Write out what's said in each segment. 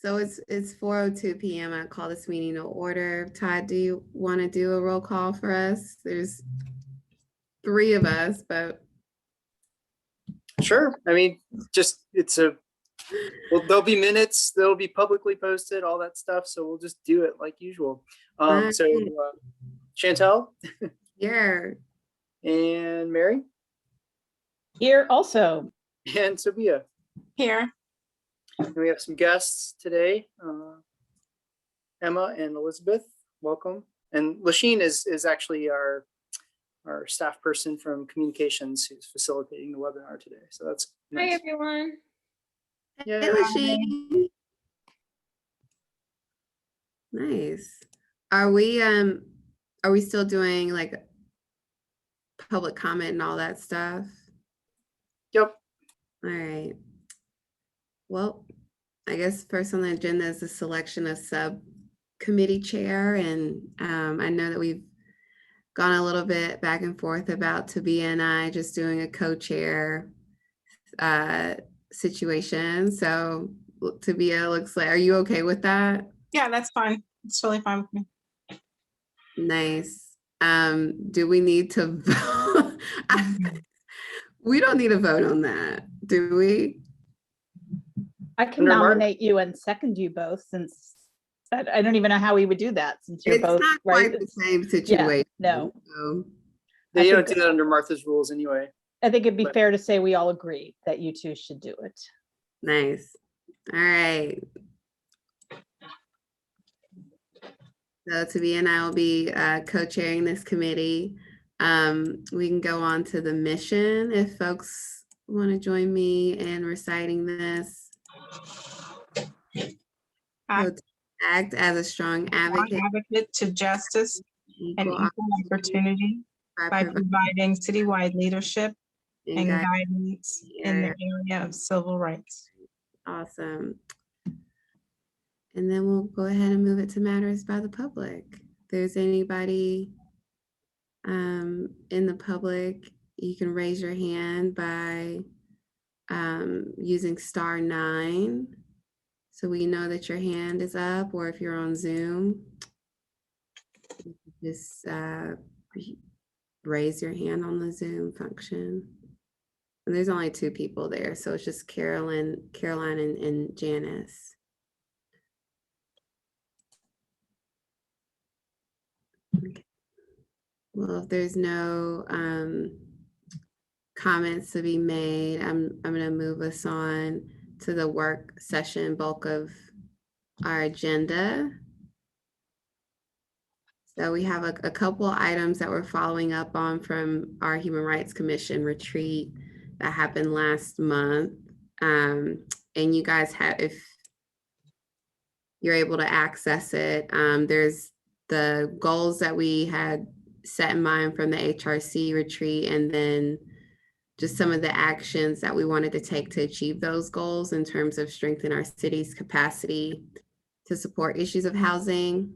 So it's 4:02 p.m. I call this meeting to order. Todd, do you want to do a roll call for us? There's three of us, but Sure. I mean, just well, there'll be minutes, they'll be publicly posted, all that stuff. So we'll just do it like usual. So Chantel yeah. and Mary Here also. and Sophia. Here. And we have some guests today. Emma and Elizabeth, welcome. And Lasheen is actually our staff person from communications who's facilitating the webinar today. So that's nice. Hi, everyone. Yeah. Hey, Lasheen. Nice. Are we still doing like public comment and all that stuff? Yep. All right. Well, I guess first on the agenda is the selection of subcommittee chair. And I know that we've gone a little bit back and forth about Tabia and I just doing a co-chair situation. So Tabia, looks like, are you okay with that? Yeah, that's fine. It's totally fine with me. Nice. Do we need to vote? We don't need a vote on that, do we? I can nominate you and second you both, since I don't even know how we would do that, since you're both not right. quite the same situation. Yeah, no. So, They don't do that under Martha's rules anyway. I think it'd be fair to say we all agree that you two should do it. nice. All right. So Tabia and I will be co-chairing this committee. We can go on to the mission if folks want to join me in reciting this. So to act as a strong advocate to justice and equal opportunity by providing citywide leadership and guidance in the area of civil rights. Awesome. And then we'll go ahead and move it to matters by the public. If there's anybody in the public, you can raise your hand by using *9. So we know that your hand is up, or if you're on Zoom, just raise your hand on the Zoom function. And there's only 2 people there, so it's just Caroline and Janice. Okay. Well, if there's no comments to be made, I'm going to move us on to the work session bulk of our agenda. So we have a couple items that we're following up on from our Human Rights Commission retreat that happened last month. And you guys have, if you're able to access it, there's the goals that we had set in mind from the HRC retreat, and then just some of the actions that we wanted to take to achieve those goals in terms of strengthen our city's capacity to support issues of housing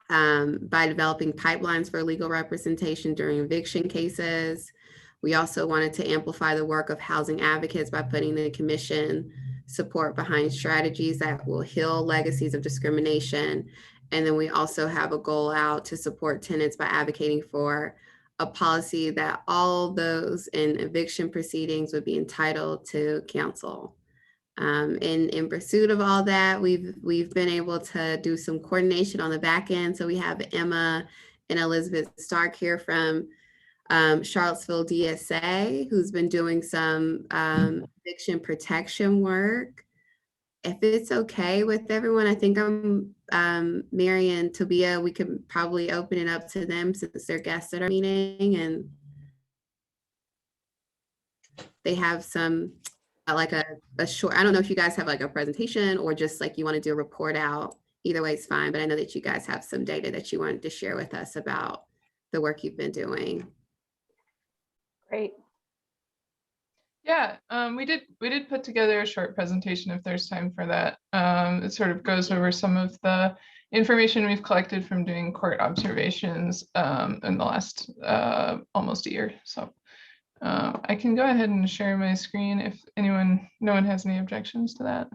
by developing pipelines for legal representation during eviction cases. We also wanted to amplify the work of housing advocates by putting the commission support behind strategies that will heal legacies of discrimination. And then we also have a goal out to support tenants by advocating for a policy that all those in eviction proceedings would be entitled to counsel. In pursuit of all that, we've been able to do some coordination on the back end. So we have Emma and Elizabeth Stark here from Charlottesville DSA, who's been doing some eviction protection work. If it's okay with everyone, I think Mary and Tabia, we could probably open it up to them since they're guests at our meeting, and they have some like a short, I don't know if you guys have like a presentation or just like you want to do a report out. Either way is fine, but I know that you guys have some data that you wanted to share with us about the work you've been doing. Great. Yeah, we did put together a short presentation if there's time for that. It sort of goes over some of the information we've collected from doing court observations in the last almost a year. So I can go ahead and share my screen if no one has any objections to that.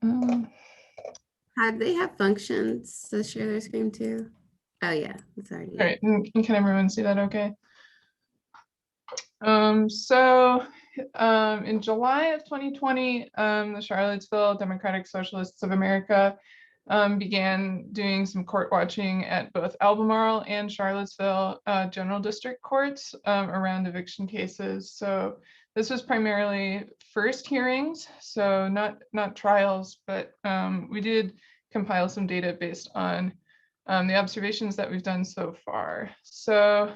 Have they have functions to share their screen too? Oh yeah, it's already. All right, and can everyone see that okay? So in July of 2020, the Charlottesville Democratic Socialists of America began doing some court watching at both Albemarle and Charlottesville general district courts around eviction cases. So this was primarily first hearings, so not trials, but we did compile some data based on the observations that we've done so far. So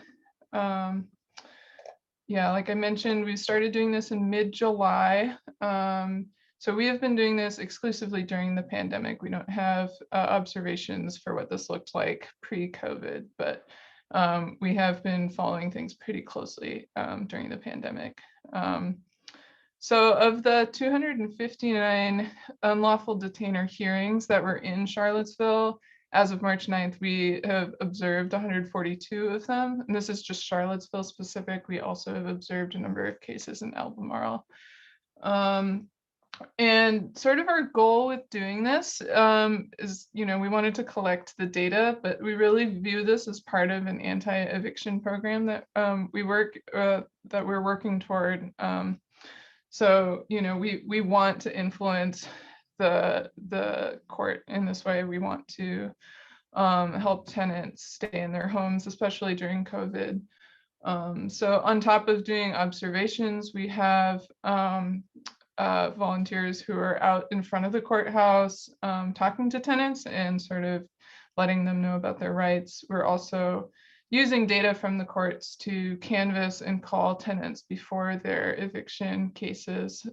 yeah, like I mentioned, we started doing this in mid-July. So we have been doing this exclusively during the pandemic. We don't have observations for what this looked like pre-COVID, but we have been following things pretty closely during the pandemic. So of the 259 unlawful detainer hearings that were in Charlottesville, as of March 9th, we have observed 142 of them. And this is just Charlottesville specific. We also have observed a number of cases in Albemarle. And sort of our goal with doing this is, we wanted to collect the data, but we really view this as part of an anti-eviction program that we're working toward. So, we want to influence the court in this way. We want to help tenants stay in their homes, especially during COVID. So on top of doing observations, we have volunteers who are out in front of the courthouse talking to tenants and sort of letting them know about their rights. We're also using data from the courts to canvass and call tenants before their eviction cases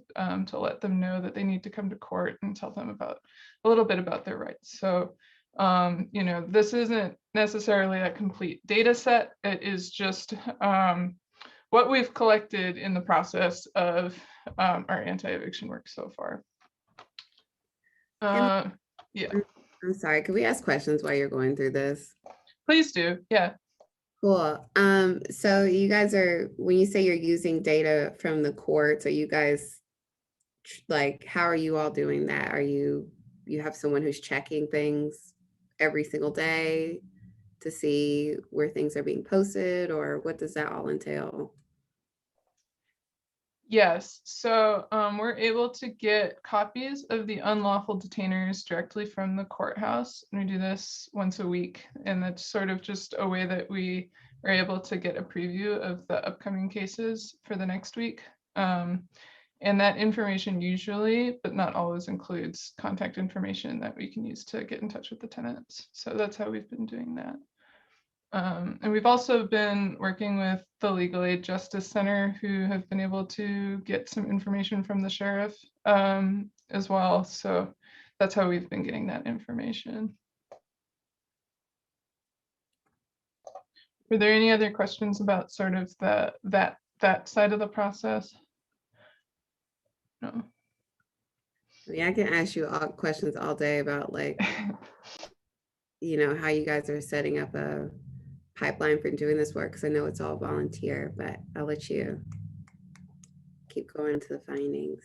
to let them know that they need to come to court and tell them about a little bit about their rights. So, this isn't necessarily a complete data set. It is just what we've collected in the process of our anti-eviction work so far. Yeah. I'm sorry, could we ask questions while you're going through this? Please do, yeah. Cool. So you guys when you say you're using data from the courts, are you guys like, how are you all doing that? You have someone who's checking things every single day to see where things are being posted, or what does that all entail? Yes, so we're able to get copies of the unlawful detainers directly from the courthouse. And we do this once a week. And that's sort of just a way that we are able to get a preview of the upcoming cases for the next week. And that information usually, but not always, includes contact information that we can use to get in touch with the tenants. So that's how we've been doing that. And we've also been working with the Legal Aid Justice Center, who have been able to get some information from the sheriff as well. So that's how we've been getting that information. Were there any other questions about sort of that side of the process? No. Yeah, I can ask you all questions all day about like, how you guys are setting up a pipeline for doing this work, because I know it's all volunteer, but I'll let you keep going to the findings.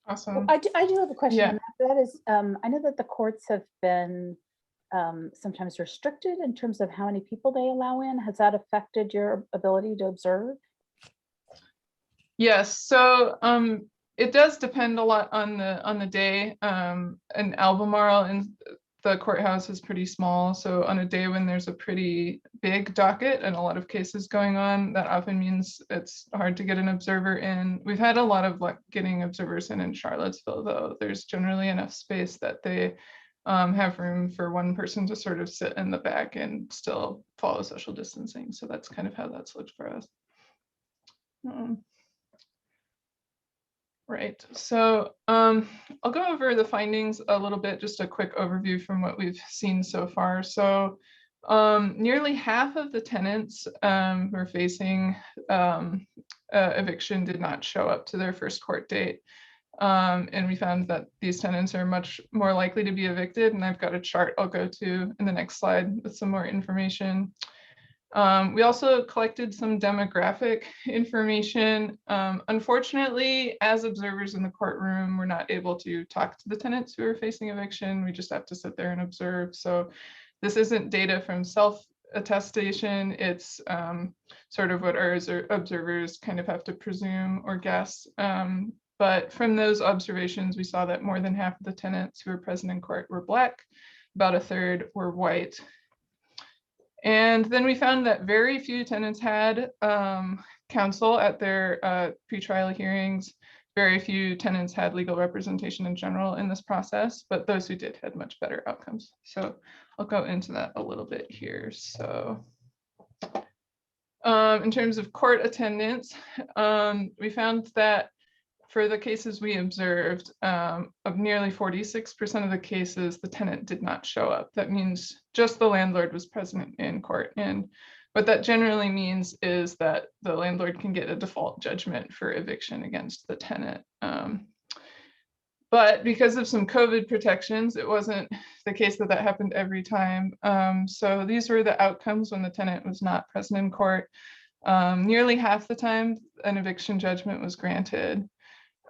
Awesome. Well, I do have a question. Yeah. That is, I know that the courts have been sometimes restricted in terms of how many people they allow in. Has that affected your ability to observe? Yes, so it does depend a lot on the day. In Albemarle, and the courthouse is pretty small, so on a day when there's a pretty big docket and a lot of cases going on, that often means it's hard to get an observer in. We've had a lot of luck getting observers in Charlottesville, though. There's generally enough space that they have room for one person to sort of sit in the back and still follow social distancing. So that's kind of how that's looked for us. Right, so I'll go over the findings a little bit, just a quick overview from what we've seen so far. So nearly half of the tenants who are facing eviction did not show up to their first court date. And we found that these tenants are much more likely to be evicted. And I've got a chart I'll go to in the next slide with some more information. We also collected some demographic information. Unfortunately, as observers in the courtroom, we're not able to talk to the tenants who are facing eviction. We just have to sit there and observe. So this isn't data from self-attestation. It's sort of what our observers kind of have to presume or guess. But from those observations, we saw that more than half of the tenants who were present in court were Black, about a third were white. And then we found that very few tenants had counsel at their pretrial hearings. Very few tenants had legal representation in general in this process, but those who did had much better outcomes. So I'll go into that a little bit here. So in terms of court attendance, we found that for the cases we observed, of nearly 46% of the cases, the tenant did not show up. That means just the landlord was present in court. And what that generally means is that the landlord can get a default judgment for eviction against the tenant. But because of some COVID protections, it wasn't the case that that happened every time. So these were the outcomes when the tenant was not present in court. Nearly half the time, an eviction judgment was granted.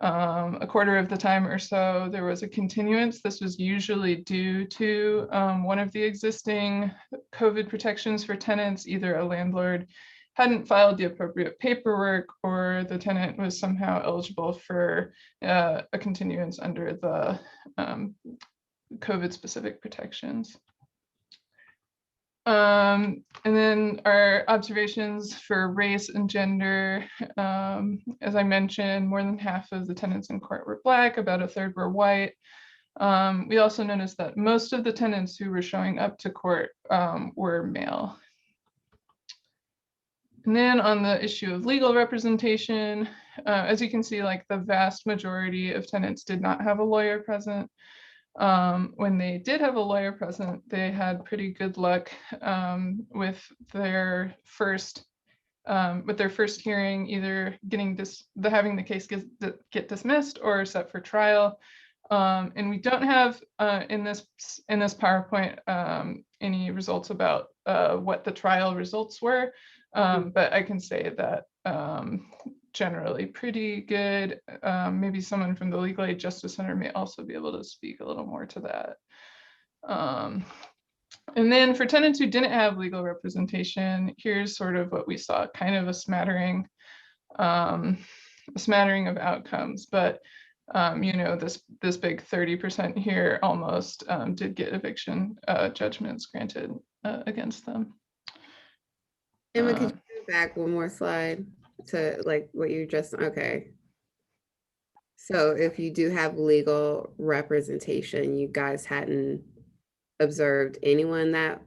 A quarter of the time or so, there was a continuance. This was usually due to one of the existing COVID protections for tenants. Either a landlord hadn't filed the appropriate paperwork or the tenant was somehow eligible for a continuance under the COVID-specific protections. And then our observations for race and gender, as I mentioned, more than half of the tenants in court were Black, about a third were white. We also noticed that most of the tenants who were showing up to court were male. And then on the issue of legal representation, as you can see, like the vast majority of tenants did not have a lawyer present. When they did have a lawyer present, they had pretty good luck with their first hearing, either having the case get dismissed or set for trial. And we don't have in this PowerPoint any results about what the trial results were, but I can say that generally pretty good. Maybe someone from the Legal Aid Justice Center may also be able to speak a little more to that. And then for tenants who didn't have legal representation, here's sort of what we saw, kind of a smattering of outcomes. But you know, this big 30% here almost did get eviction judgments granted against them. Emma, could you go back one more slide to like what you just, okay. So if you do have legal representation, you guys hadn't observed anyone that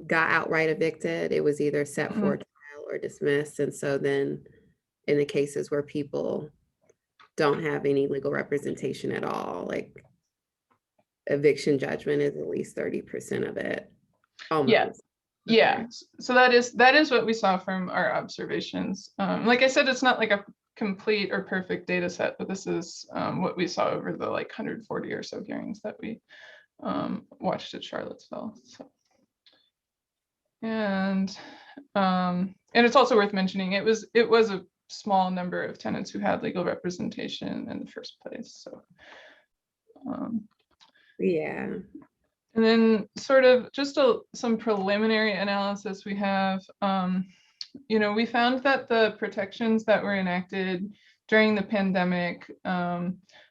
got outright evicted. It was either set for trial or dismissed. And so then in the cases where people don't have any legal representation at all, like eviction judgment is at least 30% of it. Almost. Yeah. Yeah, so that is what we saw from our observations. Like I said, it's not like a complete or perfect data set, but this is what we saw over the like 140 or so hearings that we watched at Charlottesville. So, and it's also worth mentioning it was a small number of tenants who had legal representation in the first place. So yeah. And then sort of just some preliminary analysis we have, you know, we found that the protections that were enacted during the pandemic,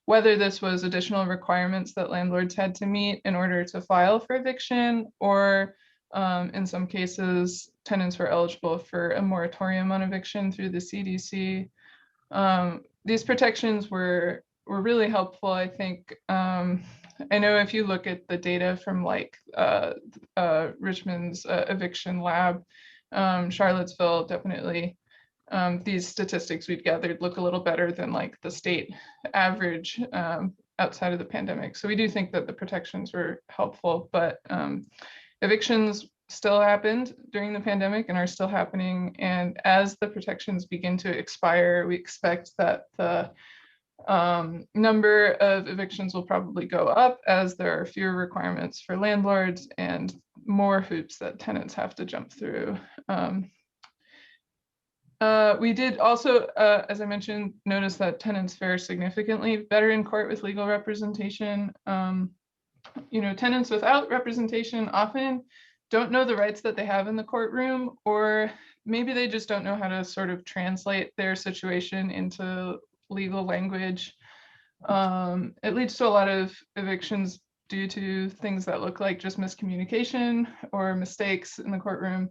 whether this was additional requirements that landlords had to meet in order to file for eviction, or in some cases, tenants were eligible for a moratorium on eviction through the CDC. These protections were really helpful, I think. I know if you look at the data from like Richmond's eviction lab, Charlottesville, definitely these statistics we've gathered look a little better than like the state average outside of the pandemic. So we do think that the protections were helpful, but evictions still happened during the pandemic and are still happening. And as the protections begin to expire, we expect that the number of evictions will probably go up as there are fewer requirements for landlords and more hoops that tenants have to jump through We did also, as I mentioned, notice that tenants fare significantly better in court with legal representation. Tenants without representation often don't know the rights that they have in the courtroom, or maybe they just don't know how to sort of translate their situation into legal language. It leads to a lot of evictions due to things that look like just miscommunication or mistakes in the courtroom.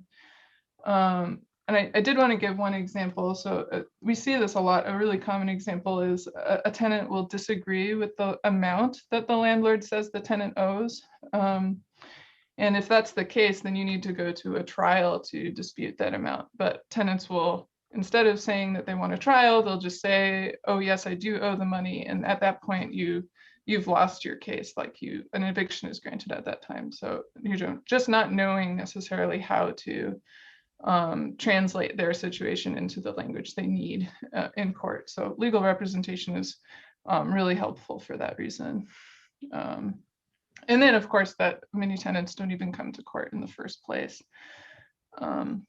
And I did want to give one example. So we see this a lot. A really common example is a tenant will disagree with the amount that the landlord says the tenant owes. And if that's the case, then you need to go to a trial to dispute that amount. But tenants will, instead of saying that they want a trial, they'll just say, oh, yes, I do owe the money. And at that point, you've lost your case, an eviction is granted at that time. So you're just not knowing necessarily how to translate their situation into the language they need in court. So legal representation is really helpful for that reason. And then, of course, that many tenants don't even come to court in the first place. And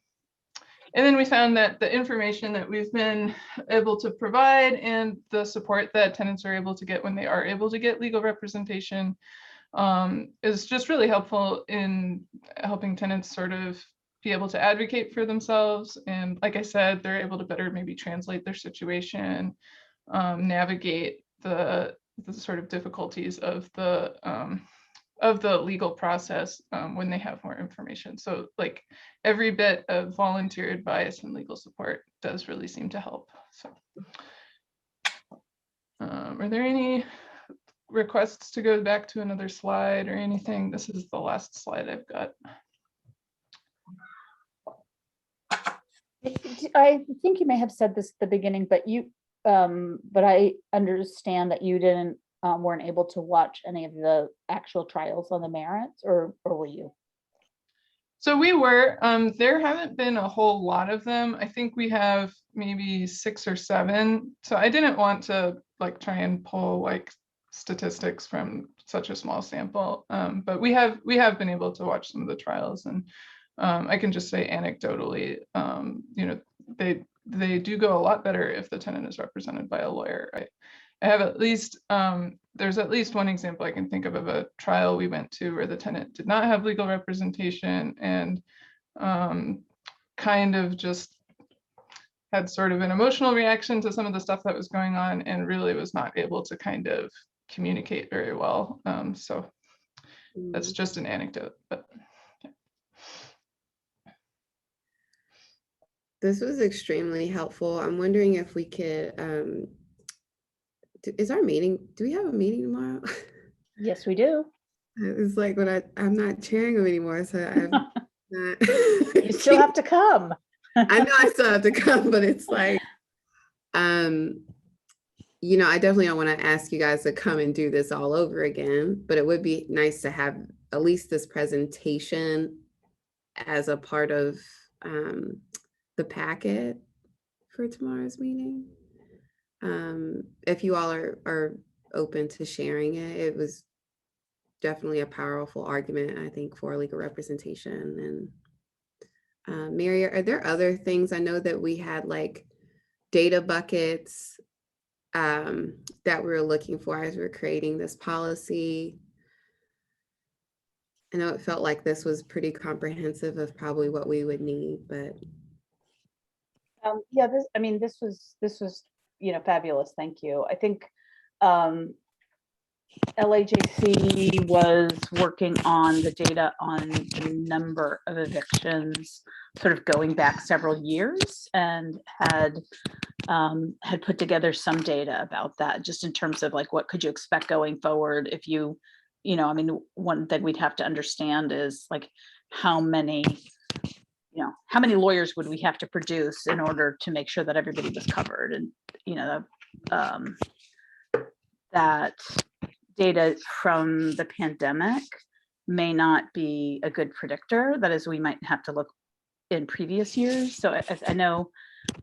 then we found that the information that we've been able to provide and the support that tenants are able to get when they are able to get legal representation is just really helpful in helping tenants sort of be able to advocate for themselves. And like I said, they're able to better maybe translate their situation, navigate the sort of difficulties of the legal process when they have more information. So like every bit of volunteer advice and legal support does really seem to help. So are there any requests to go back to another slide or anything? This is the last slide I've got. I think you may have said this at the beginning, but but I understand that you weren't able to watch any of the actual trials on the merits, or were you? So we were. There haven't been a whole lot of them. I think we have maybe 6 or 7. So I didn't want to try and pull statistics from such a small sample. But we have been able to watch some of the trials, and I can just say anecdotally, they do go a lot better if the tenant is represented by a lawyer. I have at least, there's at least one example I can think of a trial we went to where the tenant did not have legal representation and kind of just had sort of an emotional reaction to some of the stuff that was going on and really was not able to kind of communicate very well. So that's just an anecdote, but. Yeah. This was extremely helpful. I'm wondering if we could, is our meeting, do we have a meeting tomorrow? Yes, we do. It's like when I'm not chairing them anymore, so I'm not. You still have to come. I know I still have to come, but it's like, I definitely don't want to ask you guys to come and do this all over again, but it would be nice to have at least this presentation as a part of the packet for tomorrow's meeting. If you all are open to sharing it, it was definitely a powerful argument, I think, for legal representation. And Mary, are there other things? I know that we had data buckets that we were looking for as we were creating this policy. I know it felt like this was pretty comprehensive of probably what we would need, but yeah, this was fabulous. Thank you. I think LAJC was working on the data on the number of evictions sort of going back several years, and had put together some data about that, just in terms of what could you expect going forward if one thing we'd have to understand is how many lawyers would we have to produce in order to make sure that everybody was covered. And that data from the pandemic may not be a good predictor. That is, we might have to look in previous years. So I know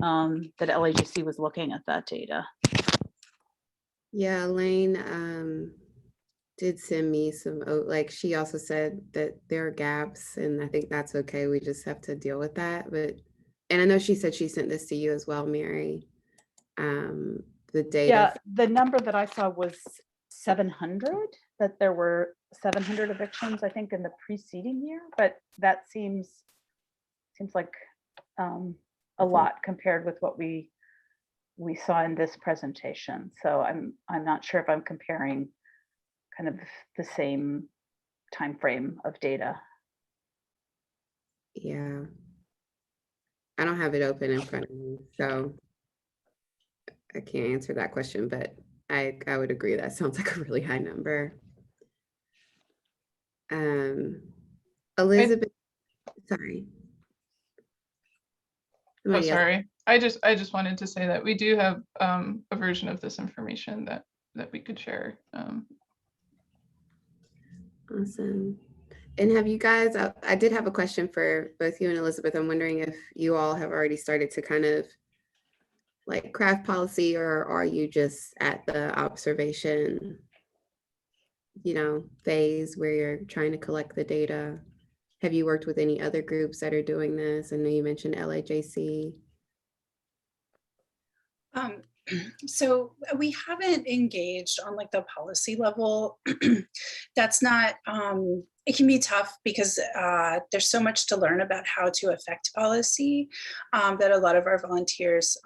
that LAGC was looking at that data. yeah, Elaine, did send me some, like she also said that there are gaps, and I think that's okay. We just have to deal with that. But, and I know she said she sent this to you as well, Mary. The data. Yeah, the number that I saw was 700, that there were 700 evictions, I think, in the preceding year, but that seems like a lot compared with what we saw in this presentation. So I'm not sure if I'm comparing kind of the same time frame of data. Yeah. I don't have it open in front of me, so I can't answer that question, but I would agree that sounds like a really high number. Elizabeth, sorry. Oh, Somebody else. sorry. I just wanted to say that we do have a version of this information that we could share. Awesome. And have you guys, I did have a question for both you and Elizabeth. I'm wondering if you all have already started to kind of like craft policy, or are you just at the observation, you know, phase where you're trying to collect the data? Have you worked with any other groups that are doing this? I know you mentioned LAJC. So we haven't engaged on like the policy level. That's not, it can be tough because there's so much to learn about how to affect policy that a lot of our volunteers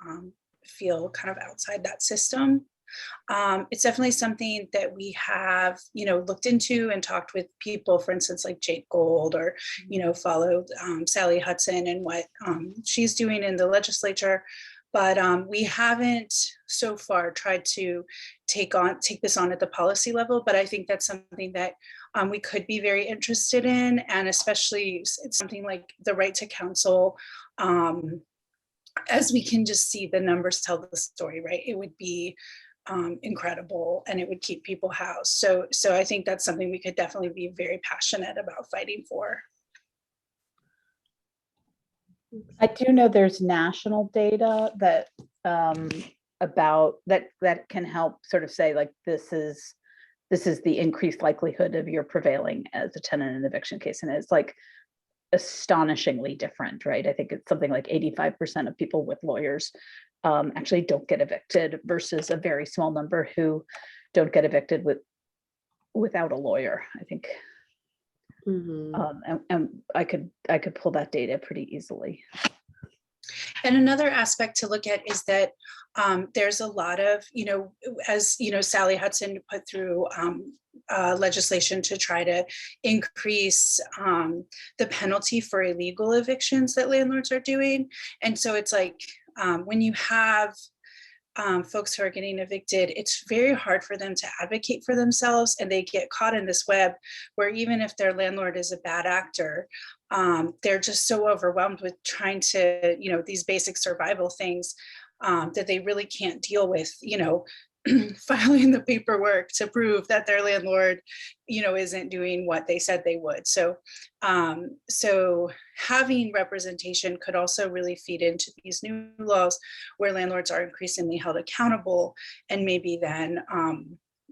feel kind of outside that system. It's definitely something that we have, you know, looked into and talked with people, for instance, like Jake Gold, or, you know, followed Sally Hudson and what she's doing in the legislature. But we haven't so far tried to take this on at the policy level. But I think that's something that we could be very interested in, and especially it's something like the right to counsel. As we can just see the numbers tell the story, right? It would be incredible, and it would keep people housed. So I think that's something we could definitely be very passionate about fighting for. I do know there's national data that about that can help sort of say like this is the increased likelihood of your prevailing as a tenant in an eviction case, and it's like astonishingly different, right? I think it's something like 85% of people with lawyers actually don't get evicted versus a very small number who don't get evicted without a lawyer, I think. And I could pull that data pretty easily. And another aspect to look at is that there's a lot of, you know, as you know, Sally Hudson put through legislation to try to increase the penalty for illegal evictions that landlords are doing. And so it's like when you have folks who are getting evicted, it's very hard for them to advocate for themselves, and they get caught in this web where even if their landlord is a bad actor, they're just so overwhelmed with trying to, you know, these basic survival things that they really can't deal with, you know, filing the paperwork to prove that their landlord, you know, isn't doing what they said they would. So having representation could also really feed into these new laws where landlords are increasingly held accountable, and maybe then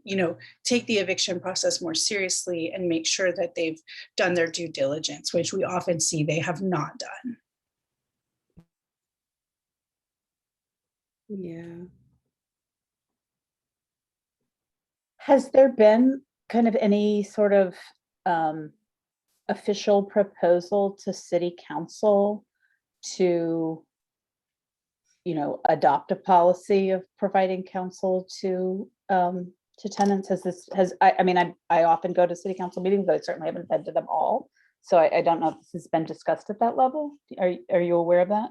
you know, take the eviction process more seriously and make sure that they've done their due diligence, which we often see they have not done. Yeah. Has there been kind of any sort of official proposal to city council to, you know, adopt a policy of providing counsel to tenants? I mean, I often go to city council meetings, but I certainly haven't been to them all. So I don't know if this has been discussed at that level. Are you aware of that?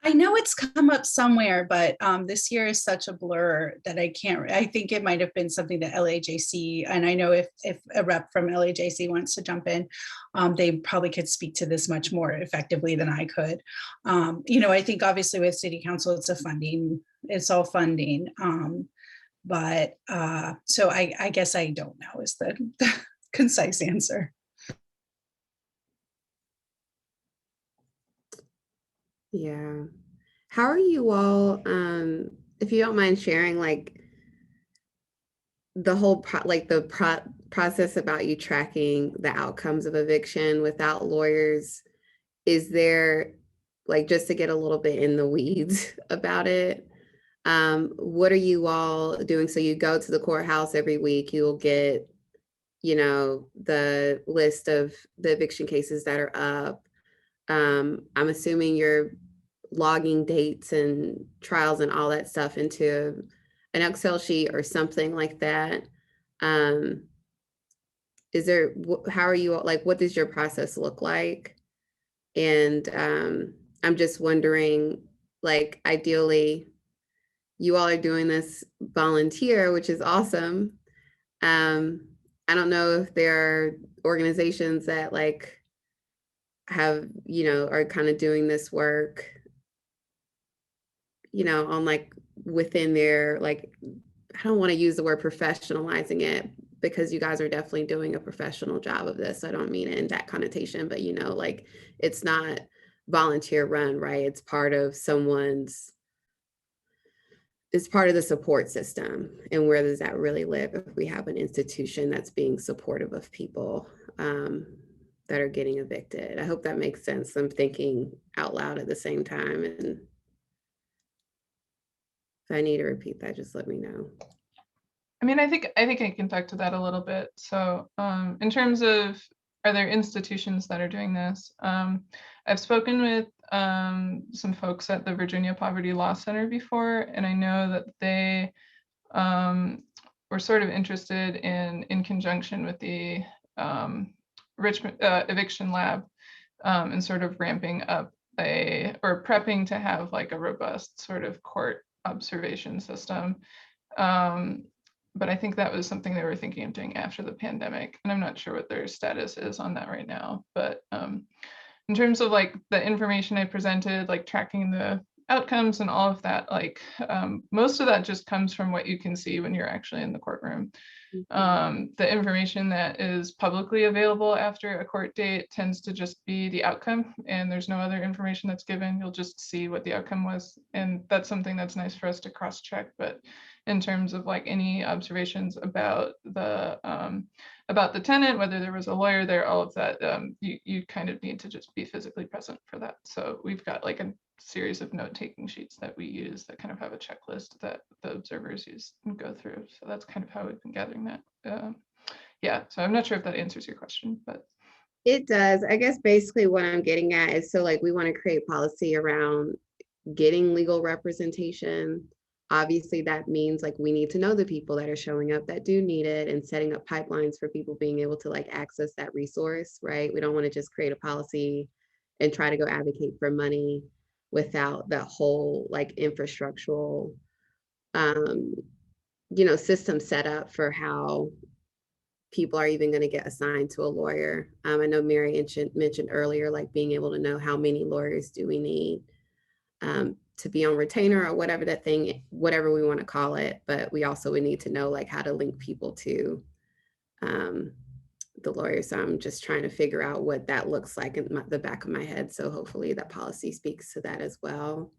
I know it's come up somewhere, but this year is such a blur that I can't, I think it might've been something that LAJC, and I know if a rep from LAJC wants to jump in, they probably could speak to this much more effectively than I could. You know, I think obviously with city council, it's all funding. But so I guess I don't know is the concise answer. Yeah. How are you all, if you don't mind sharing, like, the whole process about you tracking the outcomes of eviction without lawyers, is there, like, just to get a little bit in the weeds about it, what are you all doing? So you go to the courthouse every week, you'll get, you know, the list of the eviction cases that are up. I'm assuming you're logging dates and trials and all that stuff into an Excel sheet or something like that. Is there, how are you, like, what does your process look like? And I'm just wondering, like, ideally, you all are doing this volunteer, which is awesome. I don't know if there are organizations that like have, you know, are kind of doing this work, you know, on like within their, like, I don't want to use the word professionalizing it, because you guys are definitely doing a professional job of this. I don't mean it in that connotation, but you know, like, it's not volunteer run, right? It's part of someone's, it's part of the support system. And where does that really live if we have an institution that's being supportive of people that are getting evicted? I hope that makes sense. I'm thinking out loud at the same time, and if I need to repeat that, just let me know. I mean, I think I can talk to that a little bit. So in terms of, are there institutions that are doing this? I've spoken with some folks at the Virginia Poverty Law Center before, and I know that they were sort of interested in conjunction with the Richmond Eviction Lab and sort of ramping up or prepping to have like a robust sort of court observation system. But I think that was something they were thinking of doing after the pandemic, and I'm not sure what their status is on that right now. But in terms of like the information I presented, like tracking the outcomes and all of that, like most of that just comes from what you can see when you're actually in the courtroom. The information that is publicly available after a court date tends to just be the outcome, and there's no other information that's given. You'll just see what the outcome was, and that's something that's nice for us to cross-check. But in terms of like any observations about the tenant, whether there was a lawyer there, all of that, you kind of need to just be physically present for that. So we've got like a series of note-taking sheets that we use that kind of have a checklist that the observers use and go through. So that's kind of how we've been gathering that. Yeah, so I'm not sure if that answers your question, but. It does. I guess basically what I'm getting at is, so like we want to create policy around getting legal representation. Obviously that means like we need to know the people that are showing up that do need it, and setting up pipelines for people being able to like access that resource, right? We don't want to just create a policy and try to go advocate for money without that whole like infrastructural you know, system set up for how people are even going to get assigned to a lawyer. I know Mary mentioned earlier, like being able to know how many lawyers do we need to be on retainer or whatever that thing, whatever we want to call it. But we also would need to know like how to link people to the lawyers. So I'm just trying to figure out what that looks like in the back of my head. So hopefully that policy speaks to that as well.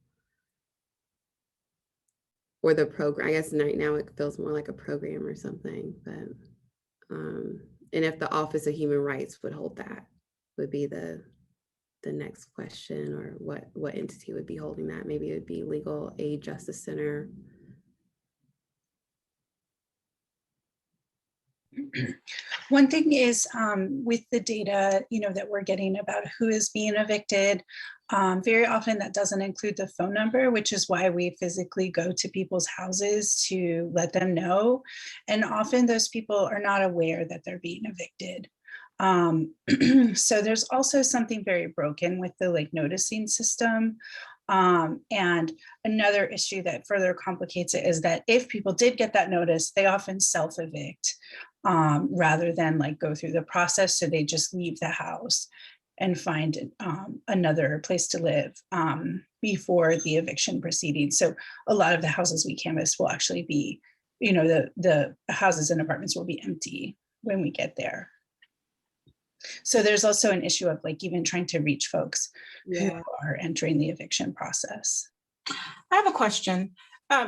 Or the program, I guess right now it feels more like a program or something, but and if the Office of Human Rights would hold that, would be the next question, or what entity would be holding that. Maybe it would be Legal Aid Justice Center. One thing is with the data, you know, that we're getting about who is being evicted, very often that doesn't include the phone number, which is why we physically go to people's houses to let them know. And often those people are not aware that they're being evicted. So there's also something very broken with the like noticing system. And another issue that further complicates it is that if people did get that notice, they often self-evict rather than like go through the process. So they just leave the house and find another place to live before the eviction proceedings. So a lot of the houses we canvass will actually be, you know, the houses and apartments will be empty when we get there. So there's also an issue of like even trying to reach folks who are entering the eviction process. I have a question.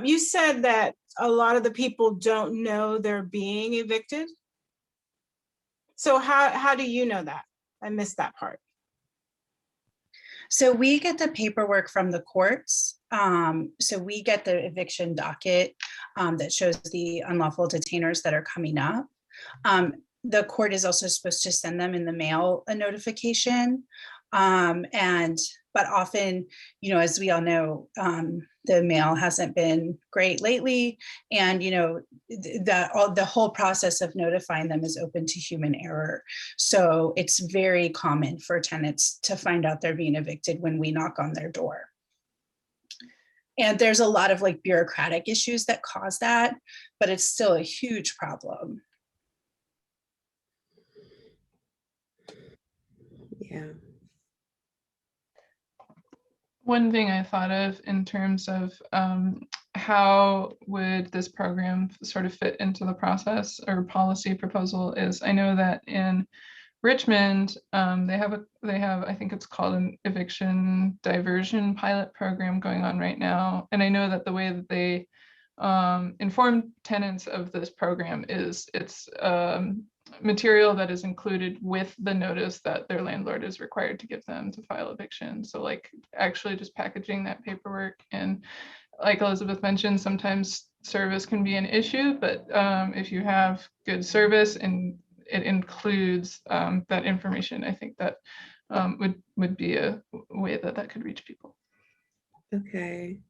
You said that a lot of the people don't know they're being evicted. So how do you know that? I missed that part. So we get the paperwork from the courts. So we get the eviction docket that shows the unlawful detainers that are coming up. The court is also supposed to send them in the mail a notification. But often, you know, as we all know, the mail hasn't been great lately. And, you know, the whole process of notifying them is open to human error. So it's very common for tenants to find out they're being evicted when we knock on their door. And there's a lot of like bureaucratic issues that cause that, but it's still a huge problem. Yeah. One thing I thought of in terms of how would this program sort of fit into the process or policy proposal is, I know that in Richmond, they have I think it's called an eviction diversion pilot program going on right now. And I know that the way that they inform tenants of this program is it's material that is included with the notice that their landlord is required to give them to file eviction. So like actually just packaging that paperwork. And like Elizabeth mentioned, sometimes service can be an issue, but if you have good service and it includes that information, I think that would be a way that that could reach people. Okay.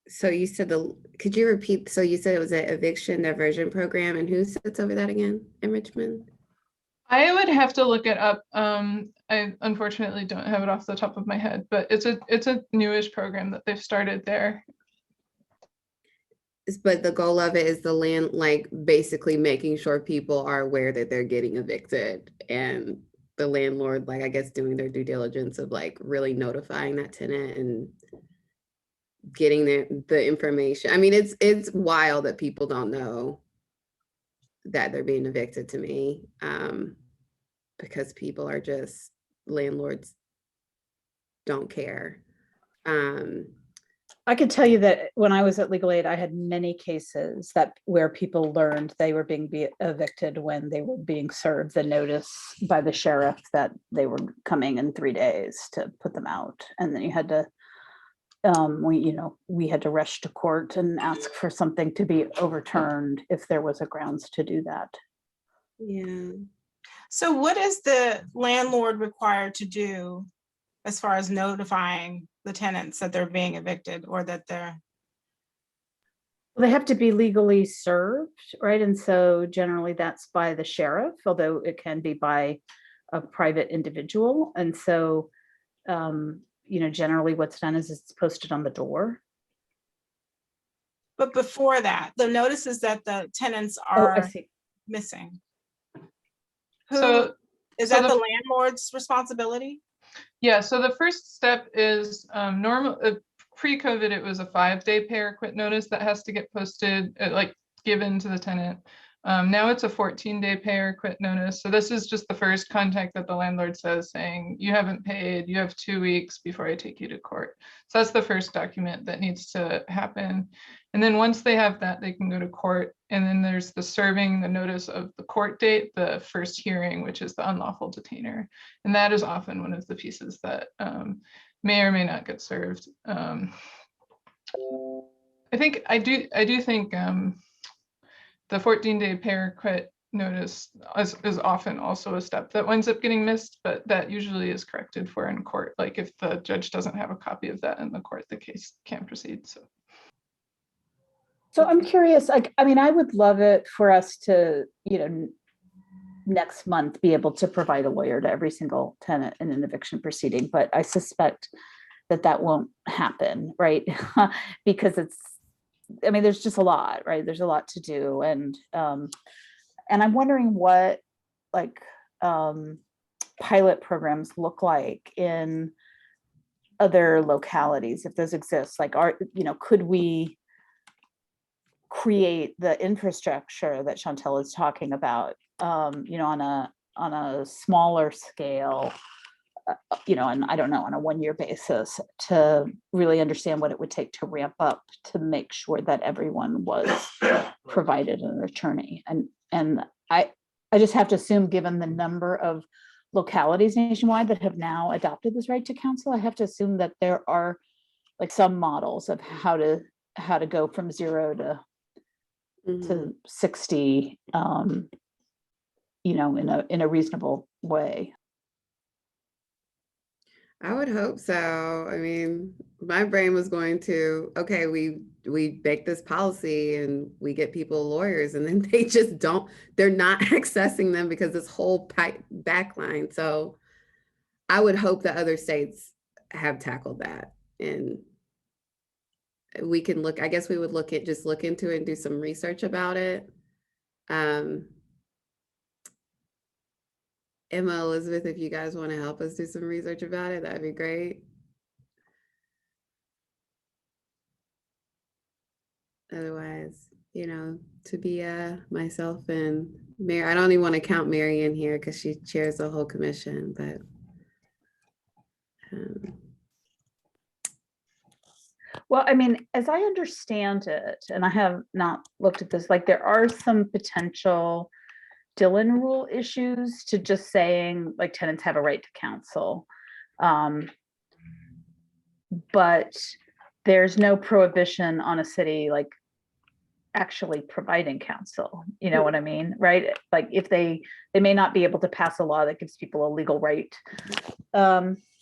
So you said could you repeat? So you said it was an eviction diversion program, and who sits over that again in Richmond? I would have to look it up. I unfortunately don't have it off the top of my head, but it's a newish program that they've started there. But the goal of it is like basically making sure people are aware that they're getting evicted, and the landlord, like I guess doing their due diligence of like really notifying that tenant and getting the information. I mean, it's wild that people don't know that they're being evicted to me, because people are just, landlords don't care. I could tell you that when I was at Legal Aid, I had many cases where people learned they were being evicted when they were being served the notice by the sheriff that they were coming in 3 days to put them out. And then you had to, we had to rush to court and ask for something to be overturned if there was a grounds to do that. Yeah. So what is the landlord required to do as far as notifying the tenants that they're being evicted or that they're? Well, they have to be legally served, right? And so generally that's by the sheriff, although it can be by a private individual. And so, generally what's done is it's posted on the door. But before that, the notices that the tenants are missing. Is that the landlord's responsibility? Yeah, so the first step is pre-COVID, it was a 5-day pay or quit notice that has to get posted, given to the tenant. Now it's a 14-day pay or quit notice. So this is just the first contact that the landlord says saying, you haven't paid, you have 2 weeks before I take you to court. So that's the first document that needs to happen. And then once they have that, they can go to court. And then there's the serving the notice of the court date, the first hearing, which is the unlawful detainer. And that is often one of the pieces that may or may not get served. I do think the 14-day pay or quit notice is often also a step that winds up getting missed, but that usually is corrected for in court. Like if the judge doesn't have a copy of that in the court, the case can't proceed. So I'm curious, I would love it for us to, next month be able to provide a lawyer to every single tenant in an eviction proceeding, but I suspect that won't happen, right? Because there's just a lot, right? There's a lot to do. And I'm wondering what pilot programs look like in other localities, if those exist. Could we create the infrastructure that Chantel is talking about, on a smaller scale, and I don't know, on a 1-year basis to really understand what it would take to ramp up to make sure that everyone was provided an attorney. And I just have to assume, given the number of localities nationwide that have now adopted this right to counsel, I have to assume that there are like some models of how to go from 0 to 60, in a reasonable way. I would hope so. I mean, my brain was going to, okay, we make this policy and we get people lawyers, and then they just they're not accessing them because this whole backline. So I would hope that other states have tackled that, and we can I guess we would look into it and do some research about it. Emma, Elizabeth, if you guys want to help us do some research about it, that'd be great. Otherwise, to be myself and Mary, I don't even want to count Mary in here because she chairs the whole commission, but well, I mean, as I understand it, and I have not looked at this, like there are some potential Dillon rule issues to just saying like tenants have a right to counsel. But there's no prohibition on a city like actually providing counsel, you know what I mean, right? Like if they may not be able to pass a law that gives people a legal right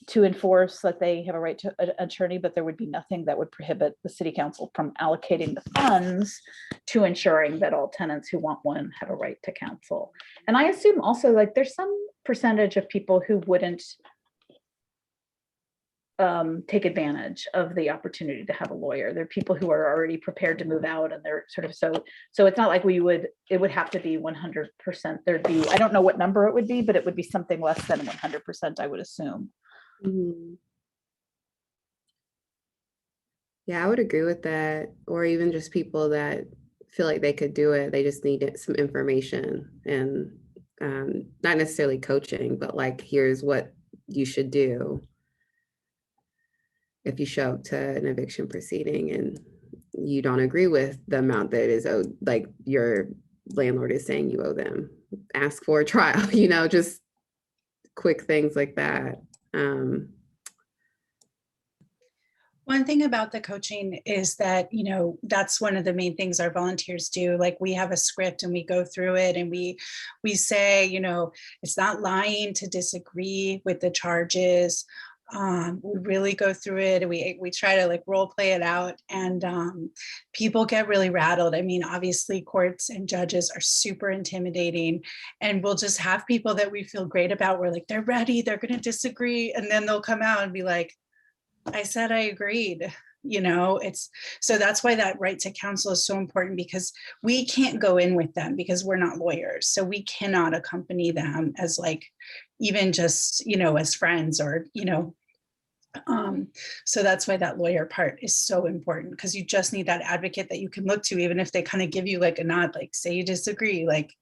to enforce that they have a right to an attorney, but there would be nothing that would prohibit the city council from allocating the funds to ensuring that all tenants who want one have a right to counsel. And I assume also like there's some percentage of people who wouldn't take advantage of the opportunity to have a lawyer. There are people who are already prepared to move out, and they're sort of so it's not like it would have to be 100%. There'd be, I don't know what number it would be, but it would be something less than 100%, I would assume. Mm-hmm. Yeah, I would agree with that. Or even just people that feel like they could do it. They just need some information and not necessarily coaching, but like, here's what you should do if you show up to an eviction proceeding and you don't agree with the amount that is owed, like your landlord is saying you owe them. Ask for a trial, just quick things like that. One thing about the coaching is that, that's one of the main things our volunteers do. Like we have a script and we go through it and we say, it's not lying to disagree with the charges. We really go through it and we try to like role play it out, and people get really rattled. I mean, obviously courts and judges are super intimidating, and we'll just have people that we feel great about. We're like, they're ready, they're going to disagree. And then they'll come out and be like, I said I agreed. So that's why that right to counsel is so important, because we can't go in with them because we're not lawyers. So we cannot accompany them as like, even just, as friends or, so that's why that lawyer part is so important, because you just need that advocate that you can look to, even if they kind of give you like a nod, like say you disagree, like,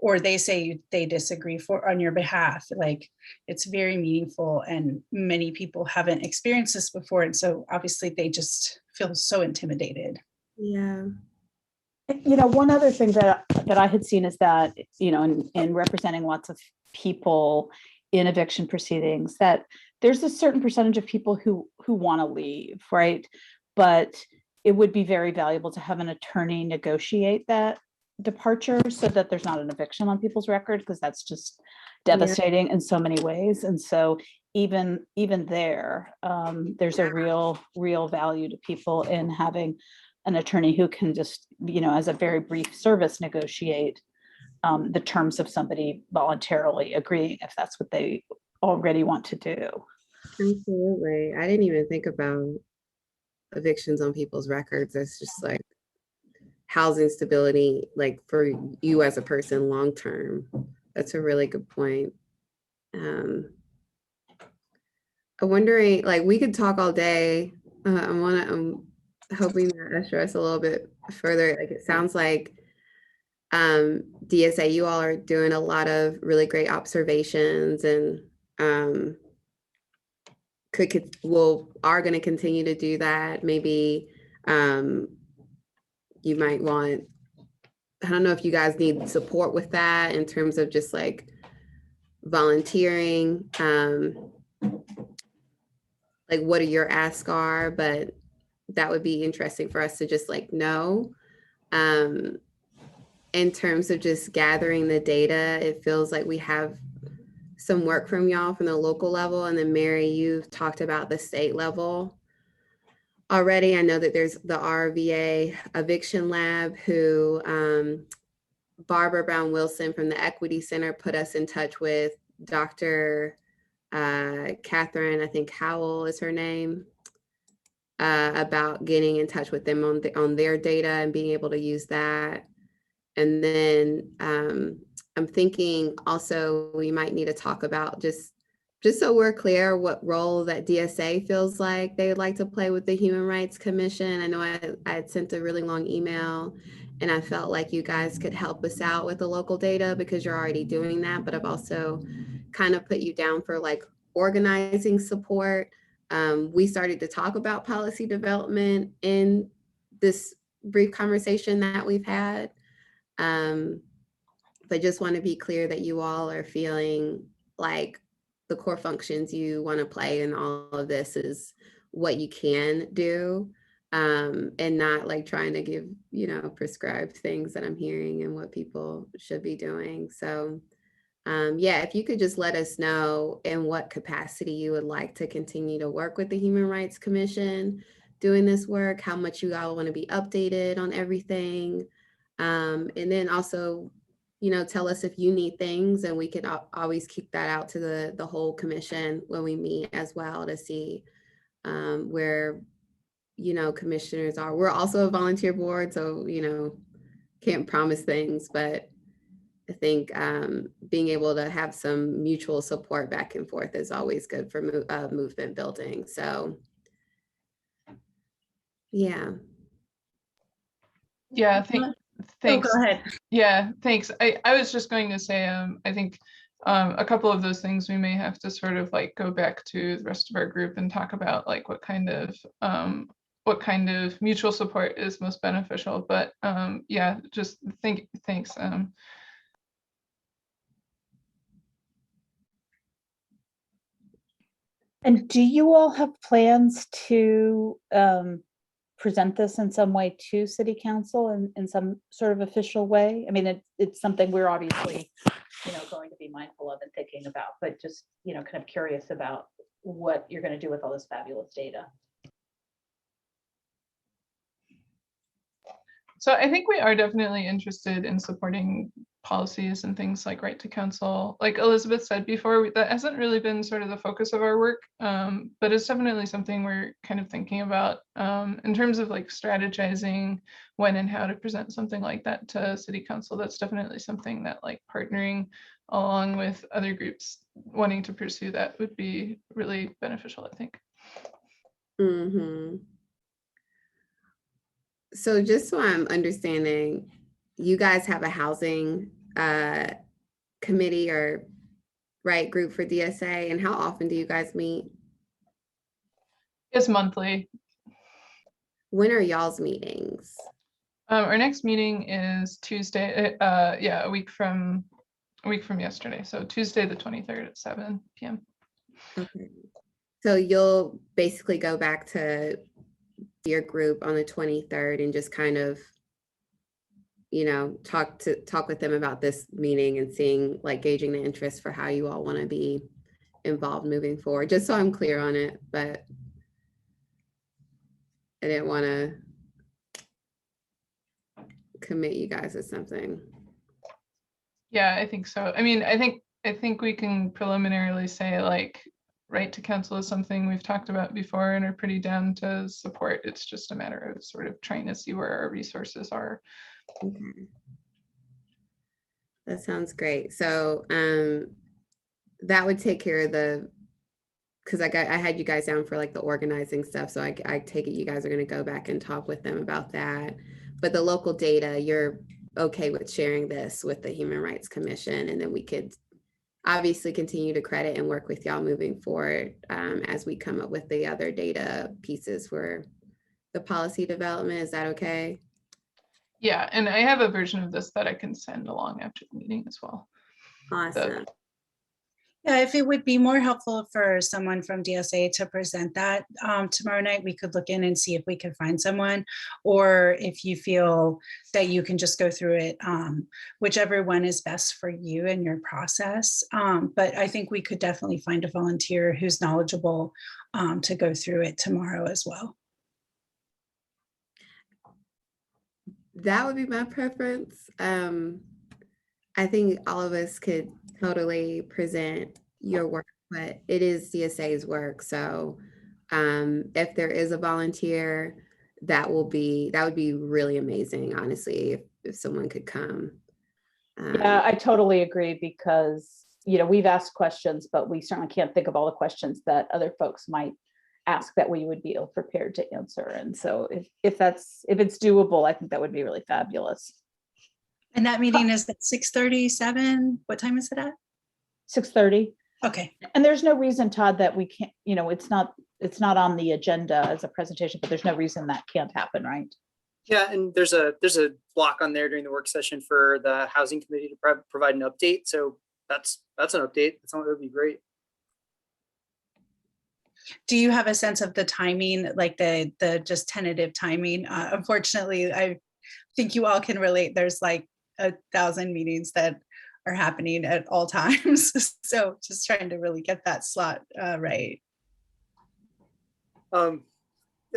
or they say they disagree on your behalf. Like it's very meaningful, and many people haven't experienced this before. And so obviously they just feel so intimidated. Yeah. One other thing that I had seen is that, in representing lots of people in eviction proceedings, that there's a certain percentage of people who want to leave, right? But it would be very valuable to have an attorney negotiate that departure so that there's not an eviction on people's record, because that's just devastating in so many ways. And so even there, there's a real value to people in having an attorney who can just, as a very brief service, negotiate the terms of somebody voluntarily agreeing if that's what they already want to do. Absolutely. I didn't even think about evictions on people's records. It's just like housing stability, like for you as a person long term. That's a really good point. I'm wondering, like, we could talk all day. I'm hoping to address a little bit further. Like, it sounds like DSA, you all are doing a lot of really great observations, and are going to continue to do that. Maybe you might want, I don't know if you guys need support with that in terms of just like volunteering, like what are your asks are, but that would be interesting for us to just like know. In terms of just gathering the data, it feels like we have some work from y'all from the local level. And then Mary, you've talked about the state level already. I know that there's the RVA Eviction Lab who Barbara Brown Wilson from the Equity Center put us in touch with Dr. Catherine, I think Howell is her name, about getting in touch with them on their data and being able to use that. And then I'm thinking also we might need to talk about just so we're clear what role that DSA feels like they would like to play with the Human Rights Commission. I know I had sent a really long email and I felt like you guys could help us out with the local data because you're already doing that, but I've also kind of put you down for like organizing support. We started to talk about policy development in this brief conversation that we've had. But just want to be clear that you all are feeling like the core functions you want to play in all of this is what you can do, and not like trying to give, prescribed things that I'm hearing and what people should be doing. So yeah, if you could just let us know in what capacity you would like to continue to work with the Human Rights Commission doing this work, how much you all want to be updated on everything. And then also, tell us if you need things and we can always keep that out to the whole commission when we meet as well to see where, commissioners are. We're also a volunteer board, so, can't promise things, but I think being able to have some mutual support back and forth is always good for movement building. So, yeah. Yeah, thanks. Oh, go ahead. Yeah, thanks. I was just going to say, I think a couple of those things we may have to sort of like go back to the rest of our group and talk about like what kind of mutual support is most beneficial. But yeah, just thanks. And do you all have plans to present this in some way to City Council in some sort of official way? I mean, it's something we're obviously, going to be mindful of and thinking about, but just, kind of curious about what you're going to do with all this fabulous data. So I think we are definitely interested in supporting policies and things like right to counsel. Like Elizabeth said before, that hasn't really been sort of the focus of our work, but it's definitely something we're kind of thinking about in terms of like strategizing when and how to present something like that to City Council. That's definitely something that like partnering along with other groups wanting to pursue that would be really beneficial, I think. Mm-hmm. So just so I'm understanding, you guys have a housing committee or group for DSA, and how often do you guys meet? It's monthly. When are y'all's meetings? Our next meeting is Tuesday. Yeah, a week from yesterday. So Tuesday the 23rd at 7 p.m. Okay. So you'll basically go back to your group on the 23rd and just kind of, talk with them about this meeting and seeing, like, gauging the interest for how you all want to be involved moving forward, just so I'm clear on it. But I didn't want to commit you guys to something. Yeah, I think so. I mean, I think we can preliminarily say like right to counsel is something we've talked about before and are pretty down to support. It's just a matter of sort of trying to see where our resources are. Okay. That sounds great. So that would take care of because I had you guys down for like the organizing stuff. So I take it you guys are going to go back and talk with them about that. But the local data, you're okay with sharing this with the Human Rights Commission, and then we could obviously continue to credit and work with y'all moving forward as we come up with the other data pieces for the policy development. Is that okay? Yeah, and I have a version of this that I can send along after the meeting as well. Awesome. Yeah, if it would be more helpful for someone from DSA to present that tomorrow night, we could look in and see if we could find someone, or if you feel that you can just go through it, whichever one is best for you and your process. But I think we could definitely find a volunteer who's knowledgeable to go through it tomorrow as well. That would be my preference. I think all of us could totally present your work, but it is DSA's work. So if there is a volunteer, that would be really amazing, honestly, if someone could come. Yeah, I totally agree, because, you know, we've asked questions, but we certainly can't think of all the questions that other folks might ask that we would be ill prepared to answer. And so if it's doable, I think that would be really fabulous. And that meeting is at 6:37. What time is it at? 6:30. Okay. And there's no reason, Todd, that we can't, you know, it's not on the agenda as a presentation, but there's no reason that can't happen, right? Yeah, and there's a block on there during the work session for the housing committee to provide an update. So that's an update. That would be great. Do you have a sense of the timing, like the just tentative timing? Unfortunately, I think you all can relate. There's like 1,000 meetings that are happening at all times. So just trying to really get that slot right. I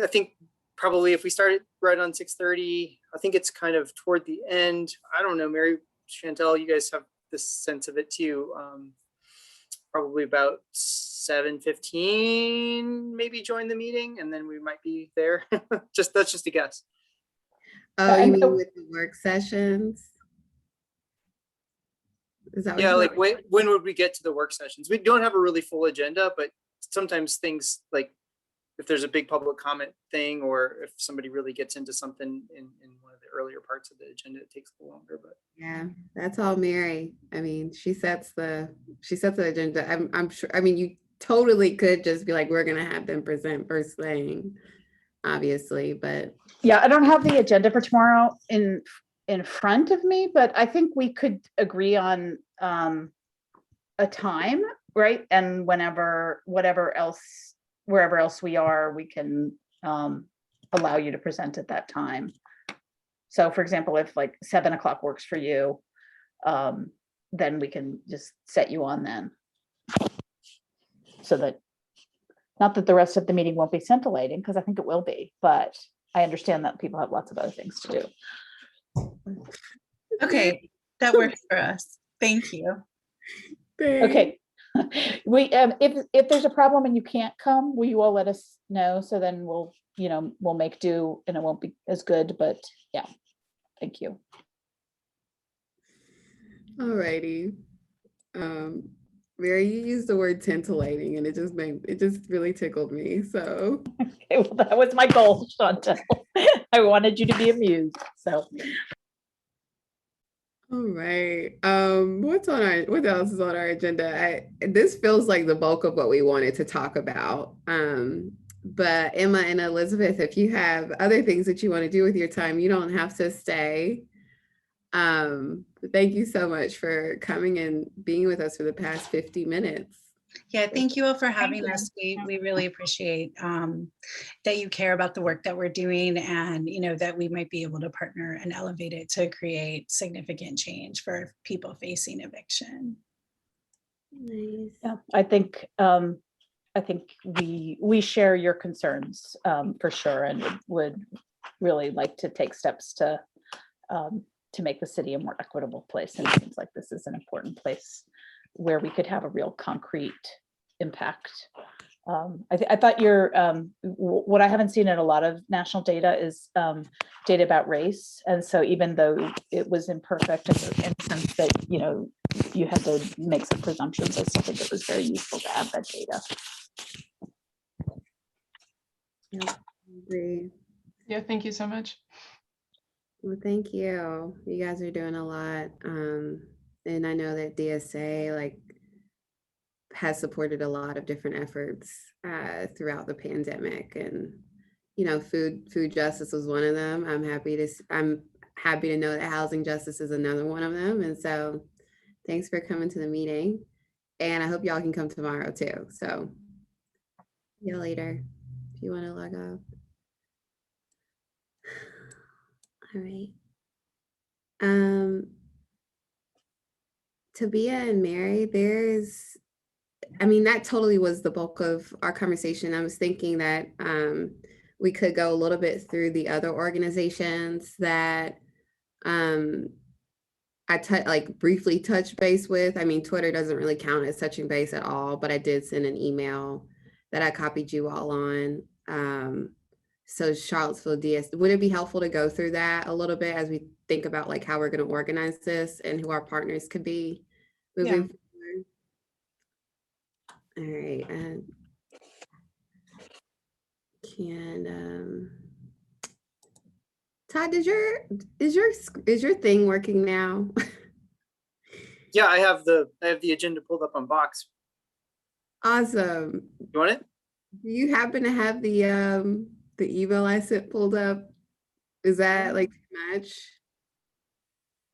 think probably if we started right on 6:30, I think it's kind of toward the end. I don't know, Mary, Chantel, you guys have this sense of it too. Probably about 7:15, maybe join the meeting, and then we might be there. That's just a guess. Oh, you mean with the work sessions? Is that what Yeah, like when would we get to the work sessions? We don't have a really full agenda, but sometimes things like if there's a big public comment thing, or if somebody really gets into something in one of the earlier parts of the agenda, it takes a little longer. But yeah, that's all Mary. I mean, she sets the agenda. I'm sure. I mean, you totally could just be like, we're gonna have them present first thing, obviously, but yeah, I don't have the agenda for tomorrow in front of me, but I think we could agree on a time, right? And wherever else we are, we can allow you to present at that time. So for example, if like 7 o'clock works for you, then we can just set you on then. So that, not that the rest of the meeting won't be scintillating, because I think it will be, but I understand that people have lots of other things to do. Okay, that works for us. Thank you. Okay. We if there's a problem and you can't come, will you all let us know? So then we'll make do, and it won't be as good, but yeah, thank you. all righty. Mary, you used the word titillating, and it just really tickled me. So Okay, well, that was my goal, Chantel. I wanted you to be amused. So all right. What else is on our agenda? This feels like the bulk of what we wanted to talk about. But Emma and Elizabeth, if you have other things that you want to do with your time, you don't have to stay. Thank you so much for coming and being with us for the past 50 minutes. Yeah, thank you all for having us. We really appreciate that you care about the work that we're doing, and that we might be able to partner and elevate it to create significant change for people facing eviction. Nice. yeah, I think we share your concerns for sure, and would really like to take steps to make the city a more equitable place. And it seems like this is an important place where we could have a real concrete impact. I thought what I haven't seen in a lot of national data is data about race. And so even though it was imperfect in the sense that, you had to make some presumptions, I still think it was very useful to have that data. Yeah, I agree. Yeah, thank you so much. Well, thank you. You guys are doing a lot. And I know that DSA, has supported a lot of different efforts throughout the pandemic, and you know, food justice was one of them. I'm happy to know that housing justice is another one of them. And so thanks for coming to the meeting. And I hope y'all can come tomorrow too. So see you later if you want to log off. All right. Tabia and Mary, that totally was the bulk of our conversation. I was thinking that we could go a little bit through the other organizations that I briefly touched base with. I mean, Twitter doesn't really count as touching base at all, but I did send an email that I copied you all on. So Charlottesville DS, would it be helpful to go through that a little bit as we think about like how we're going to organize this and who our partners could be moving forward? All right. Todd, is your thing working now? Yeah, I have the agenda pulled up on Box. Awesome. You want it? Do you happen to have the email I sent pulled up? Is that like too much?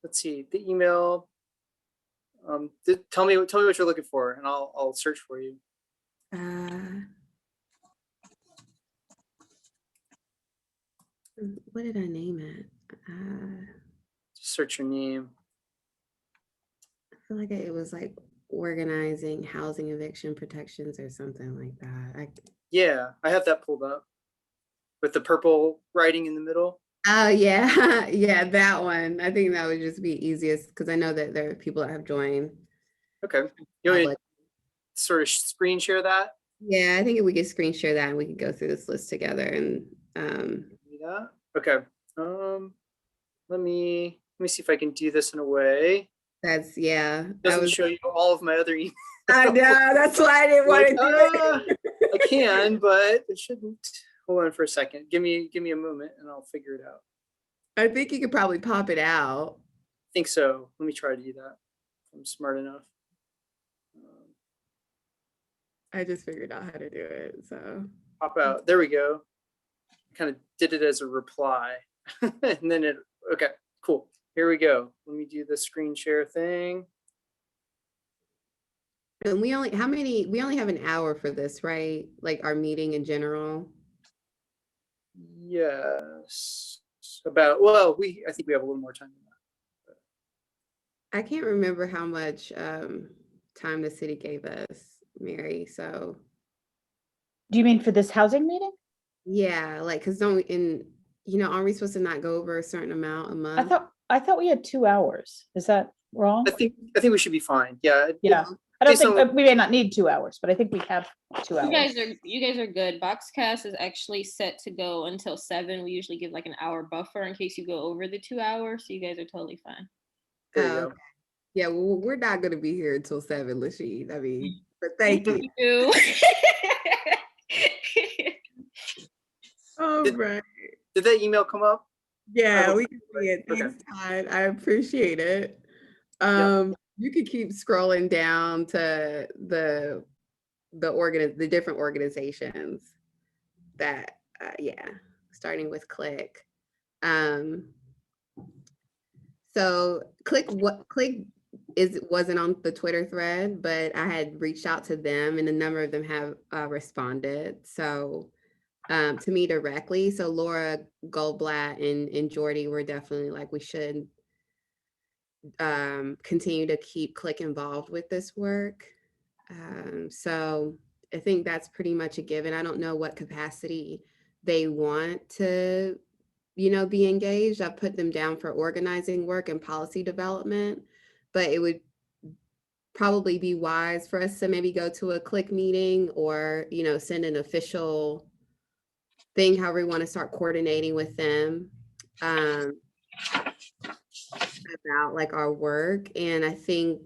Let's see the email. Tell me what you're looking for, and I'll search for you. What did I name it? Just search your name. I feel like it was like organizing housing eviction protections or something like that. Yeah, I have that pulled up with the purple writing in the middle. Oh yeah, yeah, that one. I think that would just be easiest because I know that there are people that have joined. Okay, you want me to sort of screen share that? Yeah, I think if we could screen share that and we could go through this list together and Yeah. Okay. Let me see if I can do this in a way. That's Doesn't show you all of my other emails. I know, that's why I didn't want to do it. I can, but it shouldn't. Hold on for a second. Give me a moment and I'll figure it out. I think you could probably pop it out. I think so. Let me try to do that. If I'm smart enough. I just figured out how to do it. So pop out. There we go. Kind of did it as a reply. And then okay, cool. Here we go. Let me do the screen share thing. And we only have an hour for this, right? Like our meeting in general. Yes. I think we have a little more time than that. I can't remember how much time the city gave us, Mary. So Do you mean for this housing meeting? yeah, like because aren't we supposed to not go over a certain amount a month? I thought we had 2 hours. Is that wrong? I think we should be fine. Yeah. Yeah. I don't think we may not need 2 hours, but I think we have 2 hours. You guys are good. Boxcast is actually set to go until 7. We usually give like an hour buffer in case you go over the 2 hours. So you guys are totally fine. There you go. Okay. Yeah, well, we're not going to be here until 7, Lasheen. I mean, but thank you. All right. Did that email come up? Yeah, we can see it. Thanks, Todd. I appreciate it. You could keep scrolling down to the different organizations that starting with Click. So Click wasn't on the Twitter thread, but I had reached out to them and a number of them have responded. So to me directly. So Laura Goldblatt and Jordy were definitely like, we should continue to keep Click involved with this work. So I think that's pretty much a given. I don't know what capacity they want to, be engaged. I put them down for organizing work and policy development, but it would probably be wise for us to maybe go to a Click meeting or, send an official thing, however we want to start coordinating with them about like our work. And I think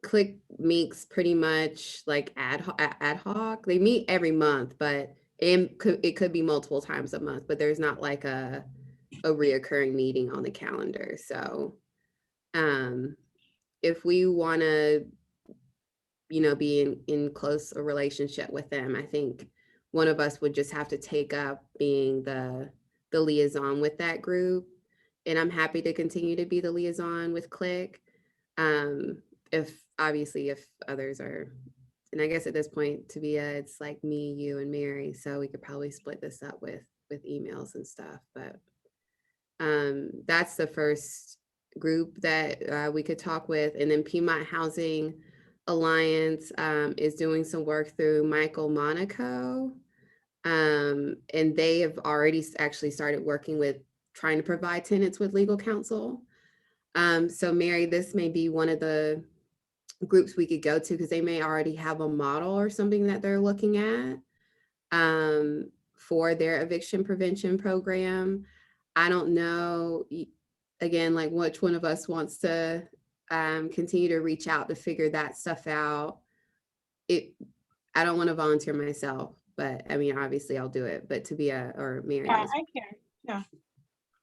Click meets pretty much like ad hoc. They meet every month, but it could be multiple times a month, but there's not like a reoccurring meeting on the calendar. So if we want to be in close a relationship with them. I think one of us would just have to take up being the liaison with that group. And I'm happy to continue to be the liaison with Click. If others are, and I guess at this point, it's like me, you, and Mary, so we could probably split this up with emails and stuff. But that's the first group that we could talk with. And then Piedmont Housing Alliance is doing some work through Michael Monaco. And they have already actually started working with trying to provide tenants with legal counsel. So Mary, this may be one of the groups we could go to because they may already have a model or something that they're looking at for their eviction prevention program. I don't know, again, like which one of us wants to continue to reach out to figure that stuff out. I don't want to volunteer myself, but I mean, obviously I'll do it, but or Mary. Yeah, I can. Yeah.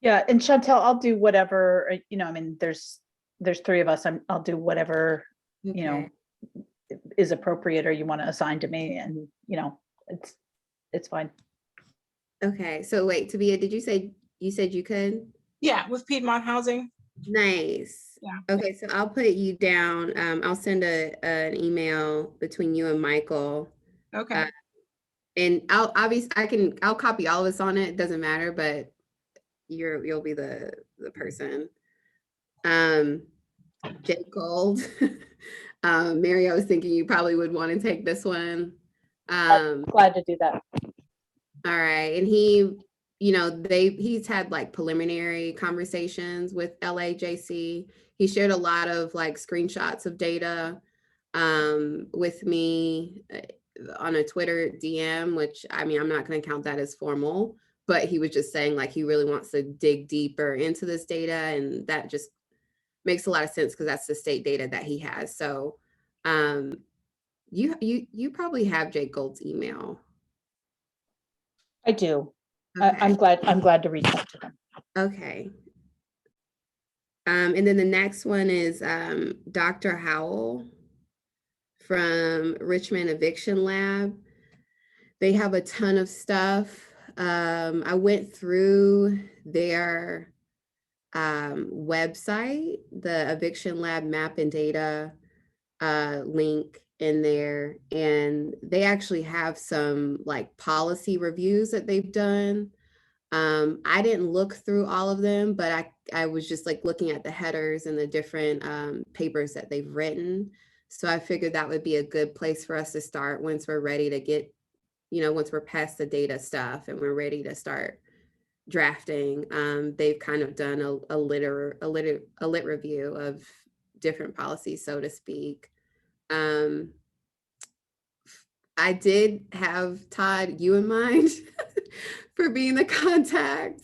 Yeah, and Chantel, I'll do whatever, I mean, there's 3 of us. I'll do whatever, is appropriate or you want to assign to me, and it's fine. Okay, so wait, Tabia, did you said you could? Yeah, with Piedmont Housing. Nice. Yeah. Okay, so I'll put you down. I'll send an email between you and Michael. Okay. And I'll copy all of us on it. It doesn't matter, but you'll be the person. Jake Gold. Mary, I was thinking you probably would want to take this one. I'm glad to do that. All right. And he's had like preliminary conversations with LAJC. He shared a lot of like screenshots of data with me on a Twitter DM, which I mean, I'm not going to count that as formal, but he was just saying like he really wants to dig deeper into this data, and that just makes a lot of sense because that's the state data that he has. So you probably have Jake Gold's email. I do. Okay. I'm glad to reach out to them. Okay. And then the next one is Dr. Howell from Richmond Eviction Lab. They have a ton of stuff. I went through their website, the Eviction Lab map and data link in there, and they actually have some like policy reviews that they've done. I didn't look through all of them, but I was just like looking at the headers and the different papers that they've written. So I figured that would be a good place for us to start once we're ready to get, once we're past the data stuff and we're ready to start drafting. They've kind of done a lit review of different policies, so to speak. I did have Todd, you in mind for being the contact.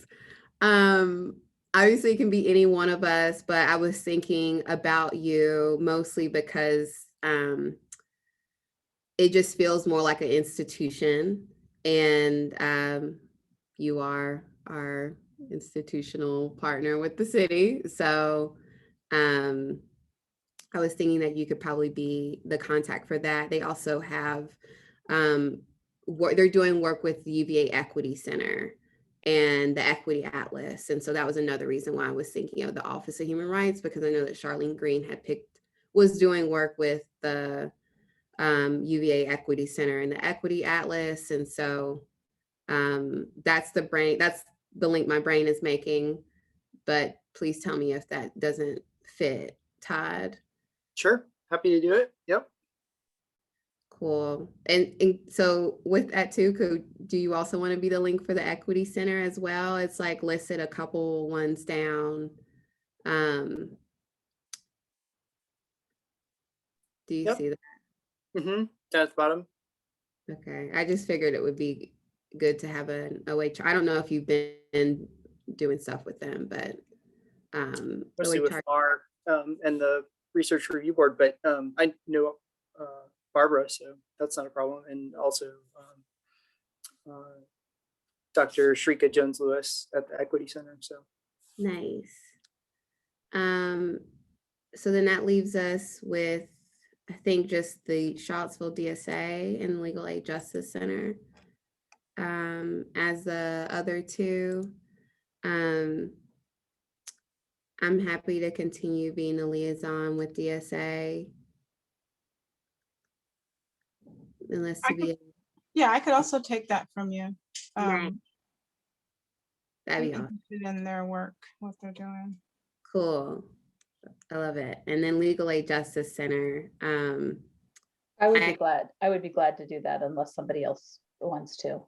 Obviously it can be any one of us, but I was thinking about you mostly because it just feels more like an institution, and you are our institutional partner with the city. So I was thinking that you could probably be the contact for that. They also have, they're doing work with the UVA Equity Center and the Equity Atlas. And so that was another reason why I was thinking of the Office of Human Rights, because I know that Charlene Green was doing work with the UVA Equity Center and the Equity Atlas. And so that's the link my brain is making, but please tell me if that doesn't fit, Todd. Sure, happy to do it. Yep. Cool. And so with that too, do you also want to be the link for the Equity Center as well? It's like listed a couple ones down. Do you see that? Mm-hmm. Down at the bottom. Okay. I just figured it would be good to have an OHR. I don't know if you've been doing stuff with them, but mostly with Mar and the Research Review Board, but I know Barbara, so that's not a problem. And also Dr. Shrika Jones-Lewis at the Equity Center. So nice. So then that leaves us with I think just the Charlottesville DSA and Legal Aid Justice Center as the other two. I'm happy to continue being a liaison with DSA. Unless to be Yeah, I could also take that from you. Right. That'd be I'm awesome. interested in their work, what they're doing. Cool. I love it. And then Legal Aid Justice Center. I would be glad to do that unless somebody else wants to.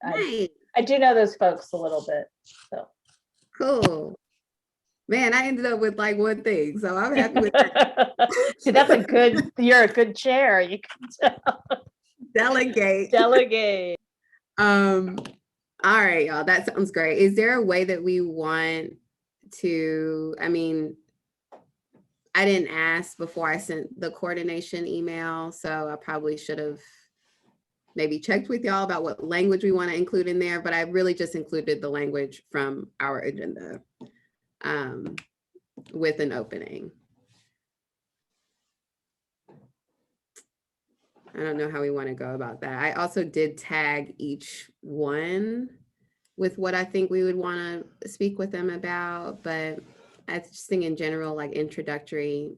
Nice. I do know those folks a little bit, so. Cool. Man, I ended up with like one thing, so I'm happy with that. See, you're a good chair. You can tell. Delegate. Delegate. All right, y'all, that sounds great. Is there a way that we want to, I mean, I didn't ask before I sent the coordination email, so I probably should have maybe checked with y'all about what language we want to include in there, but I really just included the language from our agenda with an opening. I don't know how we want to go about that. I also did tag each one with what I think we would want to speak with them about, but I just think in general, like introductory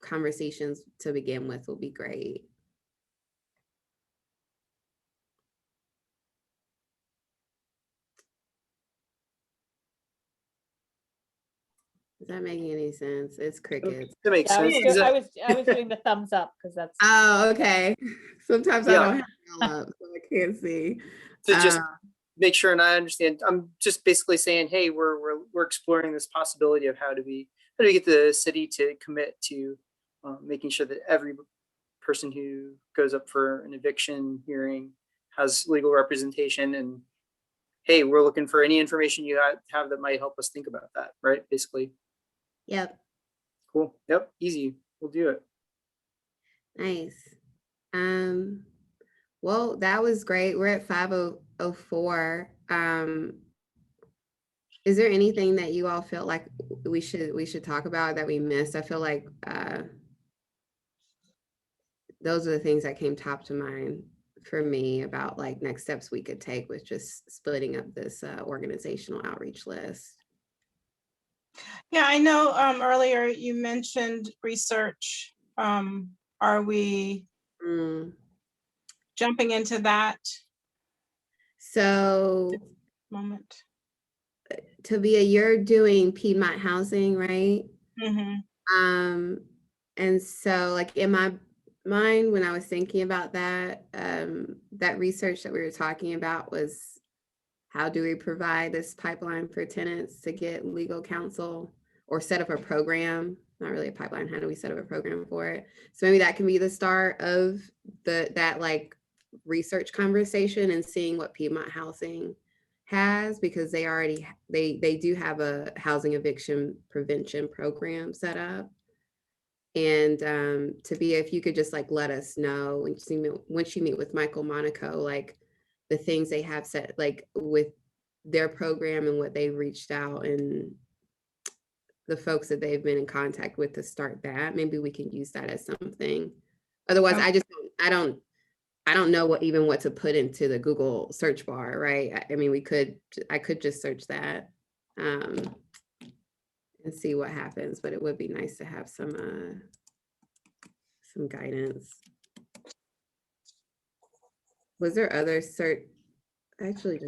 conversations to begin with will be great. Is that making any sense? It's crickets. That makes Yeah, sense. I was doing the thumbs up because that's. Oh, okay. Sometimes I Yeah. don't have it all up, so I can't see. To just make sure and I understand, I'm just basically saying, hey, we're exploring this possibility of how do we get the city to commit to making sure that every person who goes up for an eviction hearing has legal representation, and hey, we're looking for any information you have that might help us think about that, right? Basically. Yep. Cool. Yep. Easy. We'll do it. Nice. Well, that was great. We're at 5:04. Is there anything that you all feel like we should talk about that we missed? I feel like those are the things that came top to mind for me about like next steps we could take with just splitting up this organizational outreach list. Yeah, I know earlier you mentioned research. Are we jumping into that So moment? Tabia, you're doing Piedmont housing, right? Mm-hmm. And so like in my mind, when I was thinking about that, that research that we were talking about was how do we provide this pipeline for tenants to get legal counsel or set up a program, not really a pipeline, how do we set up a program for it? So maybe that can be the start of that like research conversation and seeing what Piedmont housing has, because they already, they do have a housing eviction prevention program set up. And Tabia, if you could just like let us know once you meet with Michael Monaco, like the things they have set, like with their program and what they've reached out and the folks that they've been in contact with to start that, maybe we can use that as something. Otherwise, Okay. I don't know what to put into the Google search bar, right? I mean, I could just search that and see what happens, but it would be nice to have some guidance. Was there other actually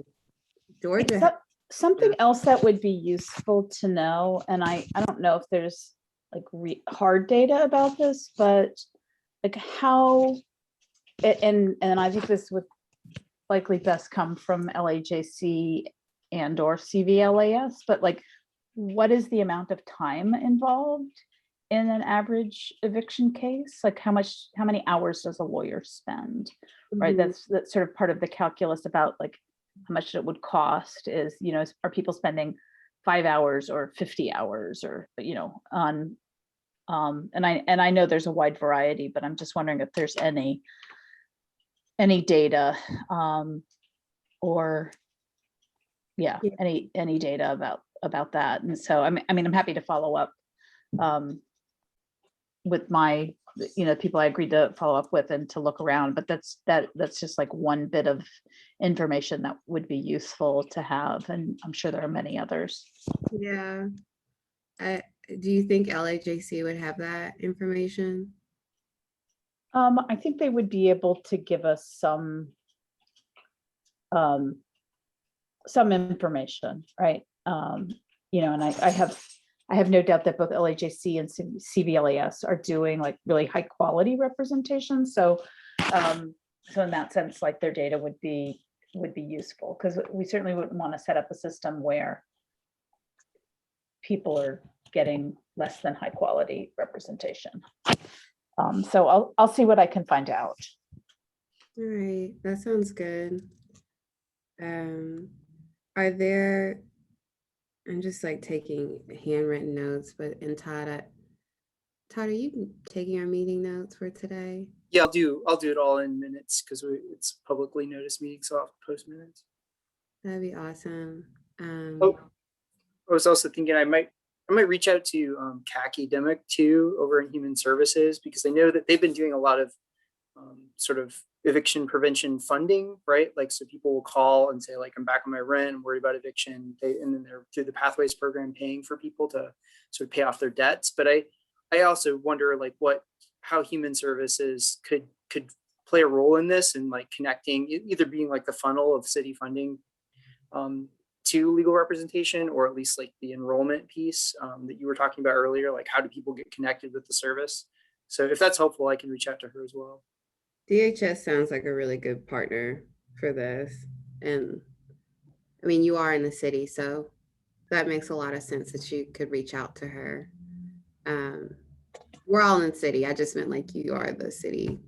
Georgia? Something else that would be useful to know, and I don't know if there's like hard data about this, but like how, and I think this would likely best come from LAJC and or CVLAS, but like what is the amount of time involved in an average eviction case? Like how many hours does a lawyer spend? Right, that's sort of part of the calculus about like how much it would cost is, you know, are people spending 5 hours or 50 hours or, you know, on, and I know there's a wide variety, but I'm just wondering if there's any data or any data about that. And so, I mean, I'm happy to follow up with my people I agreed to follow up with and to look around, but that's just like one bit of information that would be useful to have. And I'm sure there are many others. Yeah. Do you think LAJC would have that information? I think they would be able to give us some information, right? And I have no doubt that both LAJC and CVLAS are doing like really high quality representation. So in that sense, like their data would be useful, because we certainly wouldn't want to set up a system where people are getting less than high quality representation. So I'll see what I can find out. All right, that sounds good. Are there, I'm just like taking handwritten notes, but Todd, are you taking our meeting notes for today? Yeah, I'll do it all in minutes because it's publicly noticed meeting, so I'll post minutes. That'd be awesome. I was also thinking I might reach out to Academic too over in Human Services, because I know that they've been doing a lot of sort of eviction prevention funding, right? Like, so people will call and say, like, I'm back on my rent, I'm worried about eviction. And then they're through the Pathways program paying for people to sort of pay off their debts. But I also wonder like how Human Services could play a role in this, and like connecting, either being like the funnel of city funding to legal representation, or at least like the enrollment piece that you were talking about earlier, like how do people get connected with the service? So if that's helpful, I can reach out to her as well. DHS sounds like a really good partner for this. And I mean, you are in the city, so that makes a lot of sense that you could reach out to her. We're all in the city. I just meant like you are the city.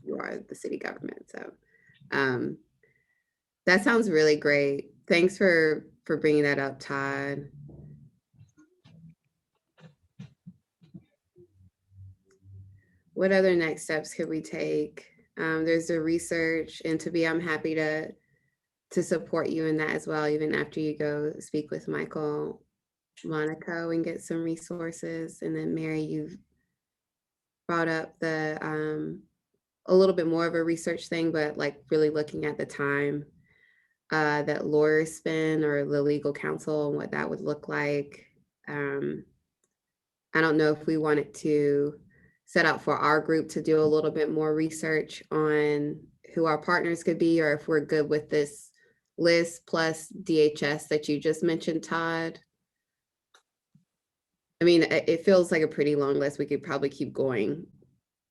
You are the city government. So that sounds really great. Thanks for bringing that up, Todd. What other next steps could we take? There's the research, and I'm happy to support you in that as well, even after you go speak with Michael Monaco and get some resources. And then Mary, you've brought up the a little bit more of a research thing, but like really looking at the time that lawyers spend, or the legal counsel, and what that would look like. I don't know if we wanted to set out for our group to do a little bit more research on who our partners could be, or if we're good with this list plus DHS that you just mentioned, Todd. I mean, it feels like a pretty long list. We could probably keep going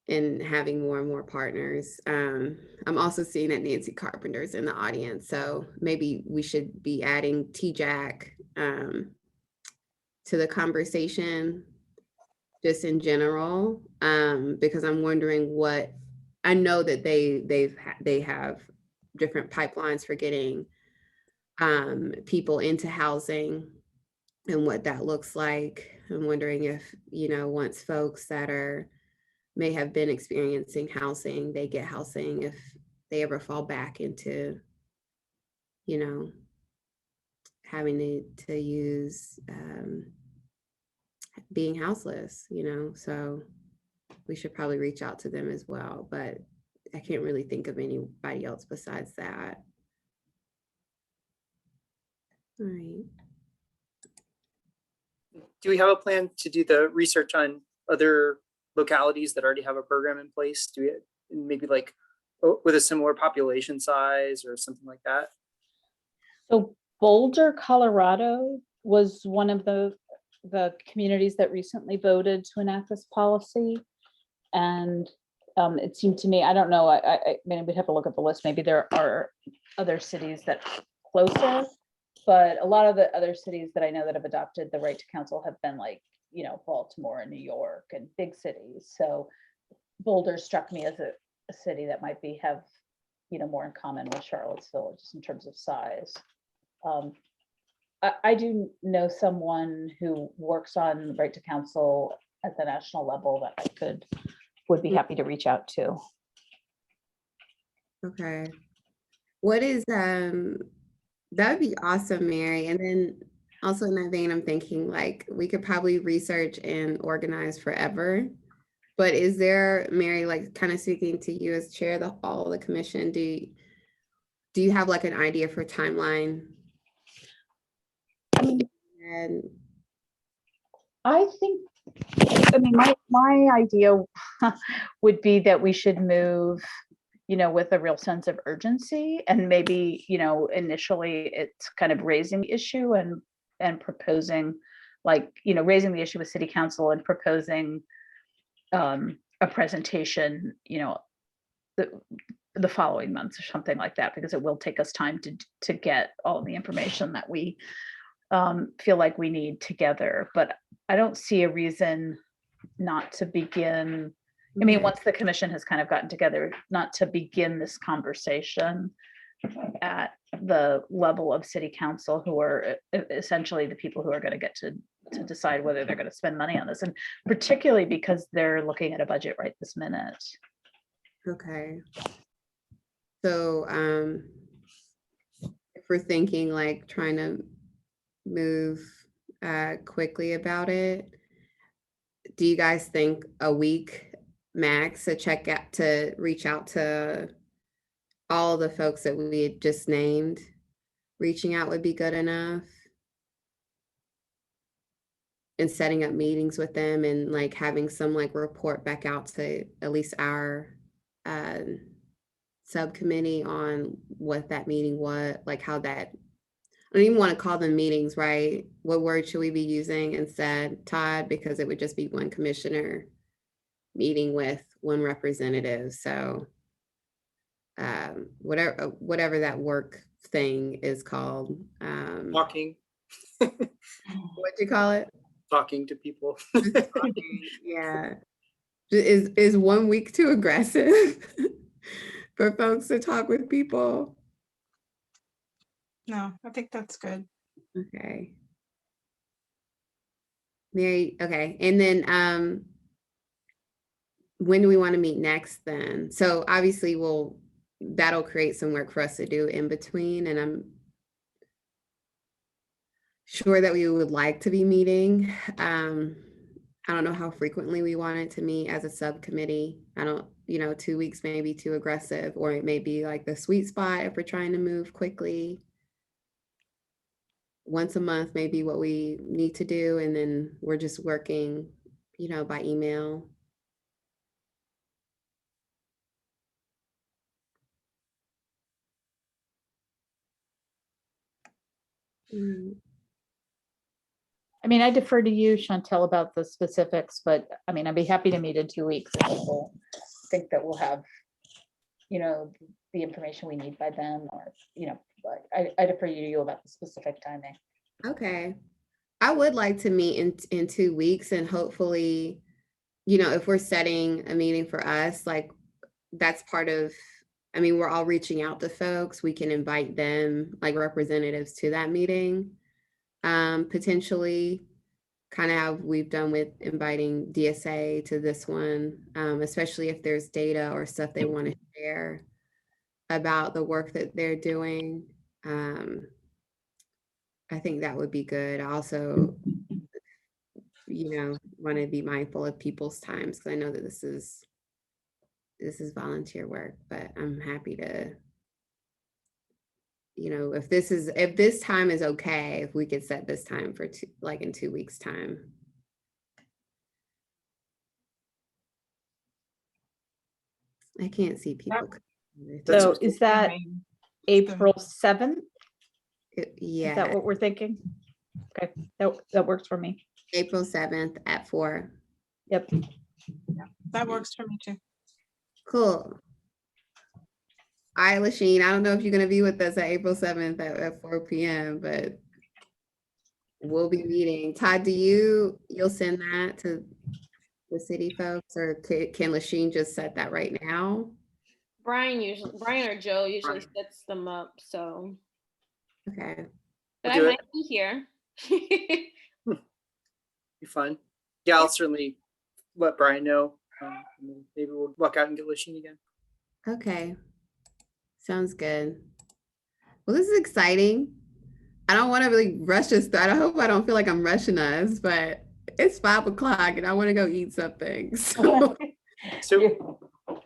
and having more and more partners. I'm also seeing that Nancy Carpenter's in the audience, so maybe we should be adding TJAC to the conversation just in general, because I'm wondering what, I know that they have different pipelines for getting people into housing and what that looks like. I'm wondering if, once folks that may have been experiencing housing, they get housing, if they ever fall back into, having to use being houseless, so we should probably reach out to them as well, but I can't really think of anybody else besides that. All right. Do we have a plan to do the research on other localities that already have a program in place? Do we maybe like with a similar population size or something like that? So Boulder, Colorado was one of the communities that recently voted to enact this policy. And it seemed to me, I don't know, I mean, we'd have to look at the list. Maybe there are other cities that closer, but a lot of the other cities that I know that have adopted the right to counsel have been like, Baltimore and New York and big cities. So Boulder struck me as a city that might have, more in common with Charlottesville, just in terms of size. I do know someone who works on right to counsel at the national level that I would be happy to reach out to. Okay. What is, that would be awesome, Mary. And then Also in that vein, I'm thinking like we could probably research and organize forever. But is there, Mary, like kind of speaking to you as chair of all the commission, do you have like an idea for timeline? And I think, I mean, my idea would be that we should move, with a real sense of urgency, and maybe, initially it's kind of raising the issue and proposing, like, raising the issue with city council and proposing a presentation, the following months or something like that, because it will take us time to get all the information that we feel like we need together. But I don't see a reason not to begin. I mean, once the commission has kind of gotten together, not to begin this conversation at the level of city council, who are essentially the people who are going to get to decide whether they're going to spend money on this, and particularly because they're looking at a budget right this minute. okay. So if we're thinking like trying to move quickly about it, do you guys think a week max to reach out to all the folks that we had just named? Reaching out would be good enough? And setting up meetings with them and like having some like report back out to at least our subcommittee on what that meeting was, like how that, I don't even want to call them meetings, right? What word should we be using instead, Todd? Because it would just be one commissioner meeting with one representative. So whatever that work thing is called. Talking, What'd you call it? talking to people. Yeah. Is 1 week too aggressive for folks to talk with people? No, I think that's good. Okay. Mary, okay. And then when do we want to meet next then? So obviously that'll create some work for us to do in between, and I'm sure that we would like to be meeting. I don't know how frequently we want it to meet as a subcommittee. I don't, 2 weeks may be too aggressive, or it may be like the sweet spot if we're trying to move quickly. Once a month may be what we need to do, and then we're just working, by email. I mean, I defer to you, Chantel, about the specifics, but I mean, I'd be happy to meet in 2 weeks if people think that we'll have, the information we need by then, or, but I defer to you about the specific timing. Okay. I would like to meet in 2 weeks, and hopefully, if we're setting a meeting for us, like that's part of, I mean, we're all reaching out to folks. We can invite them, like representatives, to that meeting. Potentially kind of how we've done with inviting DSA to this one, especially if there's data or stuff they want to share about the work that they're doing. I think that would be good. I also, want to be mindful of people's times, because I know that this is volunteer work, but I'm happy to, if this time is okay, if we could set this time for in 2 weeks time. I can't see people. So is that April 7th? Yeah. Is that what we're thinking? Okay, that works for me. April 7th at 4. Yep. Yeah, that works for me too. Cool. All right, Lasheen, I don't know if you're going to be with us at April 7th at 4 p.m., but we'll be meeting. Todd, you'll send that to the city folks, or can Lasheen just set that right now? Brian or Joe usually sets them up, so. Okay. But I might be here. Be fun. Yeah, I'll certainly let Brian know. Maybe we'll walk out and get Lasheen again. Okay. Sounds good. Well, this is exciting. I don't want to really rush us. I hope I don't feel like I'm rushing us, but it's 5 o'clock and I want to go eat something. So So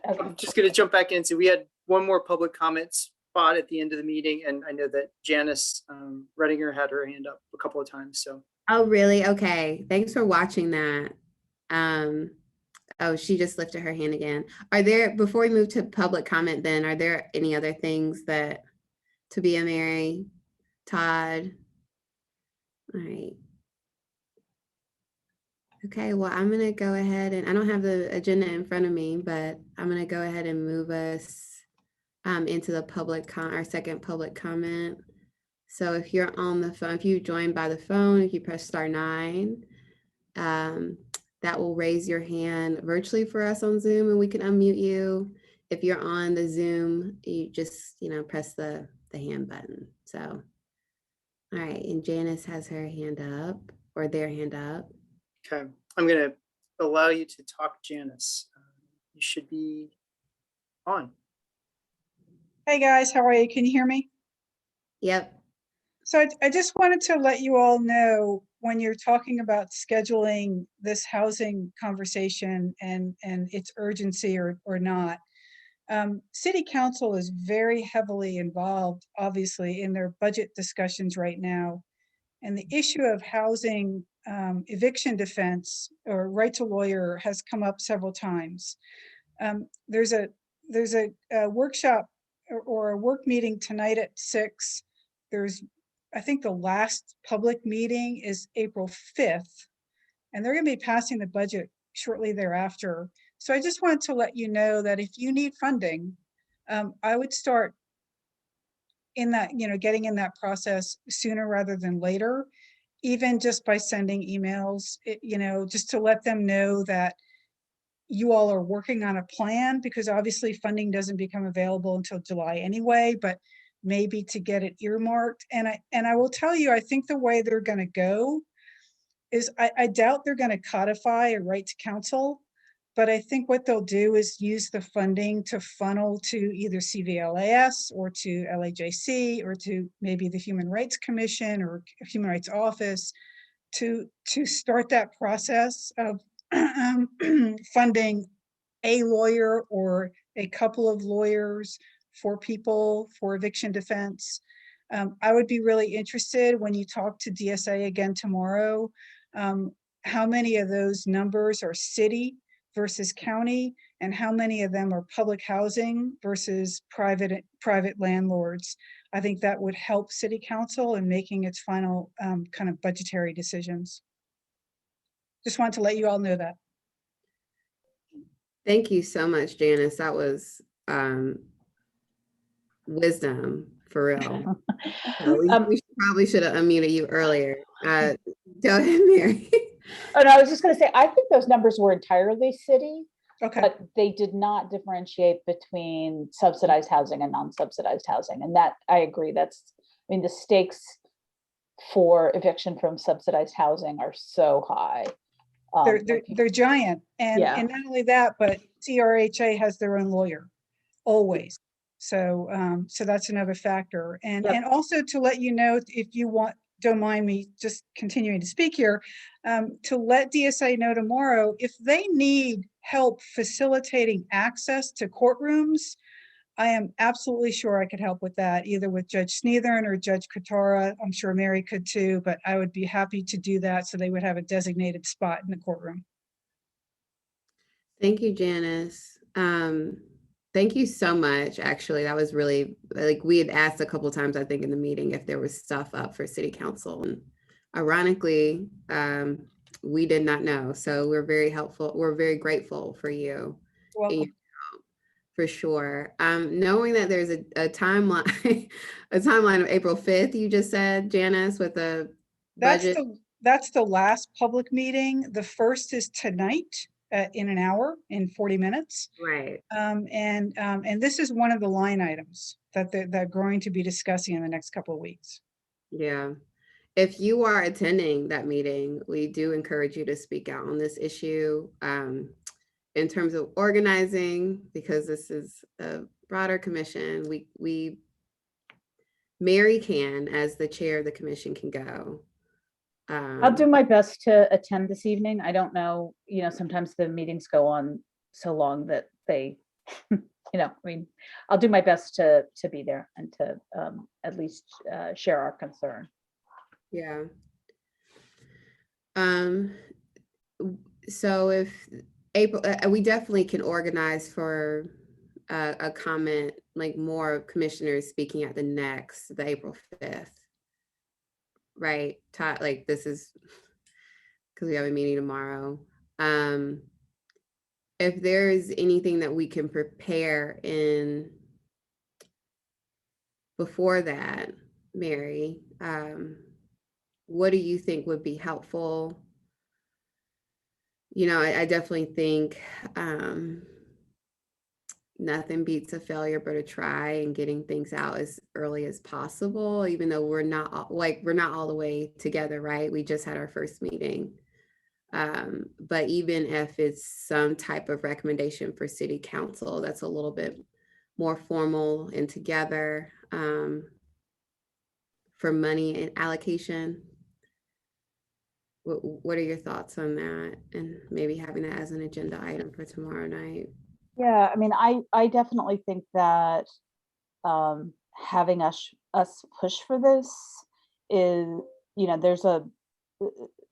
I'm just going to jump back in. So we had one more public comment spot at the end of the meeting, and I know that Janice Redinger had her hand up a couple of times. So. oh, really? Okay. Thanks for watching that. Oh, she just lifted her hand again. Are there, before we move to public comment then, are there any other things that, Tabia, Mary, Todd? All right. Okay, well, I'm gonna go ahead and I don't have the agenda in front of me, but I'm gonna go ahead and move us into the our second public comment. So if you're on the phone, if you joined by the phone, if you press *9, that will raise your hand virtually for us on Zoom and we can unmute you. If you're on the Zoom, you just, press the hand button. So, all right, and Janice has her hand up or their hand up. Okay, I'm going to allow you to talk, Janice. You should be on. Hey guys, how are you? Can you hear me? Yep. So I just wanted to let you all know when you're talking about scheduling this housing conversation and its urgency or not. City Council is very heavily involved, obviously, in their budget discussions right now. And the issue of housing eviction defense or right to lawyer has come up several times. There's a workshop or a work meeting tonight at 6. I think the last public meeting is April 5th, and they're going to be passing the budget shortly thereafter. So I just wanted to let you know that if you need funding, I would start in that, getting in that process sooner rather than later, even just by sending emails, just to let them know that you all are working on a plan, because obviously funding doesn't become available until July anyway, but maybe to get it earmarked. And I will tell you, I think the way they're going to go is I doubt they're going to codify a right to counsel, but I think what they'll do is use the funding to funnel to either CVLAS or to LAJC or to maybe the Human Rights Commission or Human Rights Office to start that process of funding a lawyer or a couple of lawyers for people for eviction defense. I would be really interested when you talk to DSA again tomorrow, how many of those numbers are city versus county, and how many of them are public housing versus private landlords. I think that would help City Council in making its final kind of budgetary decisions. Just want to let you all know that. Thank you so much, Janice. That was wisdom for real. So we probably should have unmuted you earlier. Go ahead, Mary. Oh, no, I was just going to say, I think those numbers were entirely city, Okay. but they did not differentiate between subsidized housing and non-subsidized housing. And that, I agree, the stakes for eviction from subsidized housing are so high. They're giant. And not only that, but CRHA has their own lawyer, always. So that's another factor. And also to let you know, if you don't mind me just continuing to speak here, to let DSA know tomorrow, if they need help facilitating access to courtrooms, I am absolutely sure I could help with that, either with Judge Sneethern or Judge Katara. I'm sure Mary could too, but I would be happy to do that so they would have a designated spot in the courtroom. Thank you, Janice. Thank you so much. Actually, that was really, we had asked a couple of times, I think, in the meeting if there was stuff up for City Council. And ironically, we did not know. So we're very helpful. We're very grateful for you. Welcome. For sure. Knowing that there's a timeline, a timeline of April 5th, you just said, Janice, with the budget. That's the last public meeting. The first is tonight in an hour, in 40 minutes. Right. And this is one of the line items that they're going to be discussing in the next couple of weeks. Yeah. If you are attending that meeting, we do encourage you to speak out on this issue. In terms of organizing, because this is a broader commission, we Mary can, as the chair of the commission, can go. I'll do my best to attend this evening. I don't know, sometimes the meetings go on so long that they, I'll do my best to be there and to at least share our concern. Yeah. So if April, we definitely can organize for a comment, like more commissioners speaking at the April 5th. Right, Todd, like this is because we have a meeting tomorrow. If there's anything that we can prepare in before that, Mary, what do you think would be helpful? I definitely think nothing beats a failure but a try, and getting things out as early as possible, even though we're not all the way together, right? We just had our first meeting. But even if it's some type of recommendation for city council, that's a little bit more formal and together, for money and allocation. What are your thoughts on that? And maybe having that as an agenda item for tomorrow night? Yeah, I mean, I definitely think that having us push for this is,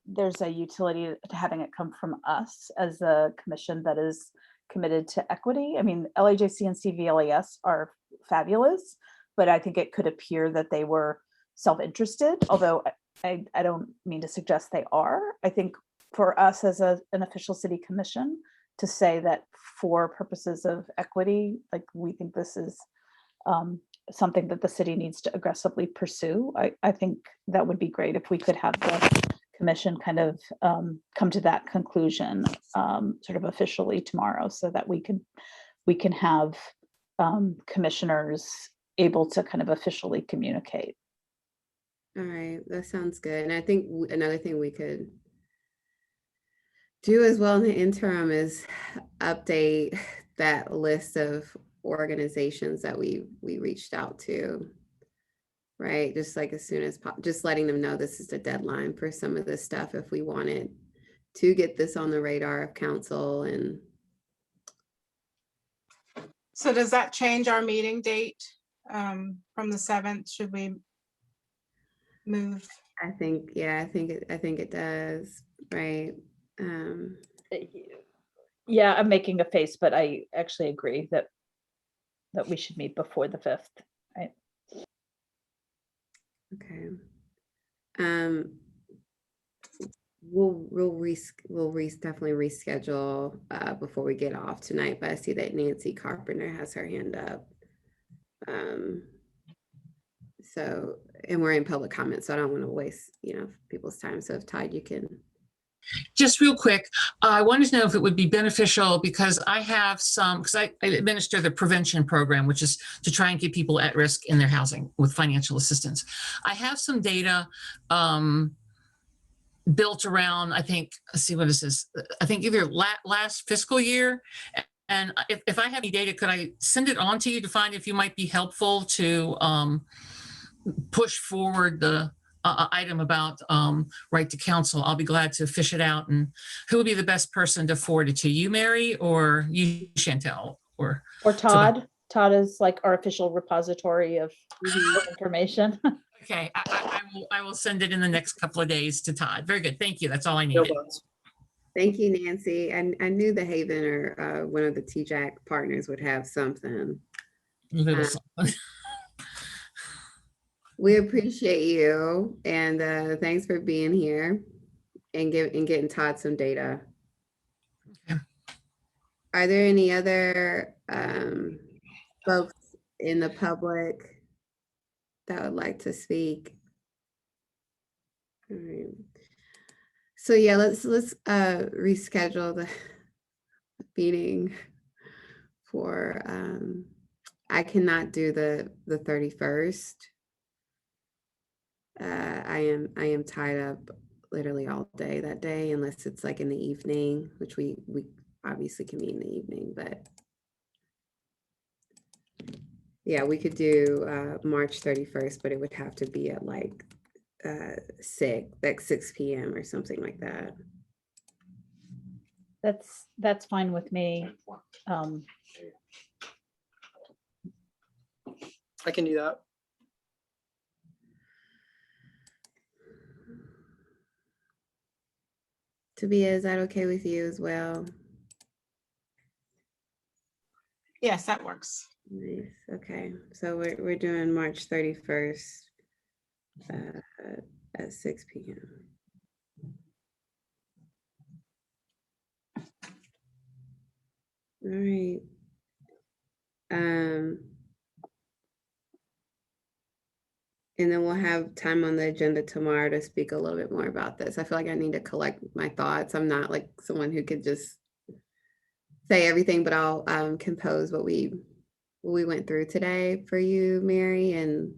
there's a utility to having it come from us as a commission that is committed to equity. I mean, LAJC and CVLES are fabulous, but I think it could appear that they were self-interested, although I don't mean to suggest they are. I think for us as an official city commission to say that for purposes of equity, like we think this is something that the city needs to aggressively pursue. I think that would be great if we could have the commission kind of come to that conclusion sort of officially tomorrow, so that we can have commissioners able to kind of officially communicate. All right, that sounds good. And I think another thing we could do as well in the interim is update that list of organizations that we reached out to, right? Just like as soon as just letting them know this is the deadline for some of this stuff if we wanted to get this on the radar of council. And So does that change our meeting date from the 7th? Should we move? I think it does, right? Yeah, I'm making a face, but I actually agree that we should meet before the 5th, right? Okay. We'll definitely reschedule before we get off tonight, but I see that Nancy Carpenter has her hand up. So, and we're in public comment, so I don't want to waste, people's time. So if Todd, you can. Just real quick, I wanted to know if it would be beneficial, because I have because I administer the prevention program, which is to try and get people at risk in their housing with financial assistance. I have some data built around, I think, let's see, what is this? I think either last fiscal year. And if I have any data, could I send it on to you to find if you might be helpful to push forward the item about right to counsel? I'll be glad to fish it out. And who would be the best person to forward it to? You, Mary, or you, Chantel, or Todd? Todd is like our official repository of information. Okay, I will send it in the next couple of days to Todd. Very good, thank you. That's all I needed. Thank you, Nancy. I knew the Haven or one of the TJAC partners would have something. We appreciate you, and thanks for being here and getting Todd some data. Okay. Are there any other folks in the public that would like to speak? All right. So yeah, let's reschedule the meeting for I cannot do the 31st. I am tied up literally all day that day, unless it's like in the evening, which we obviously can meet in the evening, but Yeah, we could do March 31st, but it would have to be at like 6 p.m. or something like that. That's fine with me. I can do that. Tabia, is that okay with you as well? Yes, that works. Nice. Okay, so we're doing March 31st at 6 p.m. All right. And then we'll have time on the agenda tomorrow to speak a little bit more about this. I feel like I need to collect my thoughts. I'm not like someone who could just say everything, but I'll compose what we went through today for you, Mary, and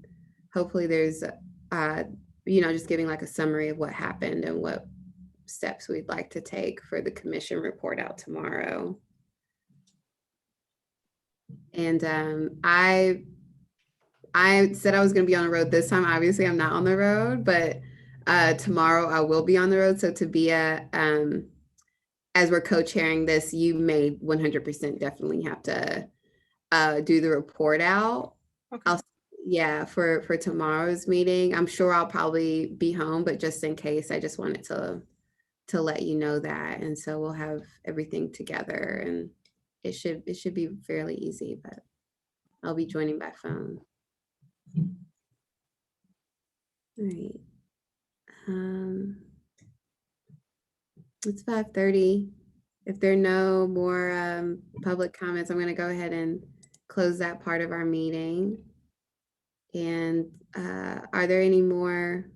hopefully there's just giving like a summary of what happened and what steps we'd like to take for the commission report out tomorrow. And I said I was going to be on the road this time. Obviously, I'm not on the road, but tomorrow I will be on the road. So Tabia, as we're co-chairing this, you may 100% definitely have to do the report out. Okay. For tomorrow's meeting. I'm sure I'll probably be home, but just in case, I just wanted to let you know that. And so we'll have everything together, and it should be fairly easy, but I'll be joining by phone. All right. It's 5:30. If there are no more public comments, I'm going to go ahead and close that part of our meeting. And are there any more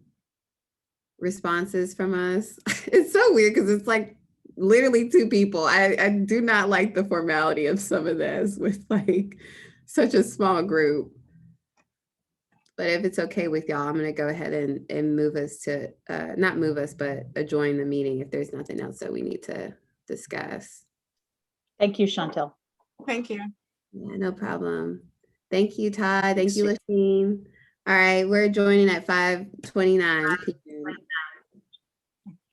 responses from us? It's so weird because it's like literally 2 people. I do not like the formality of some of this with like such a small group. But if it's okay with y'all, I'm going to go ahead and move us to, not move us, but adjourn the meeting if there's nothing else that we need to discuss. Thank you, Chantel. Thank you. Yeah, no problem. Thank you, Todd. Thank you, Lasheen. All right, we're joining at 5:29 p.m.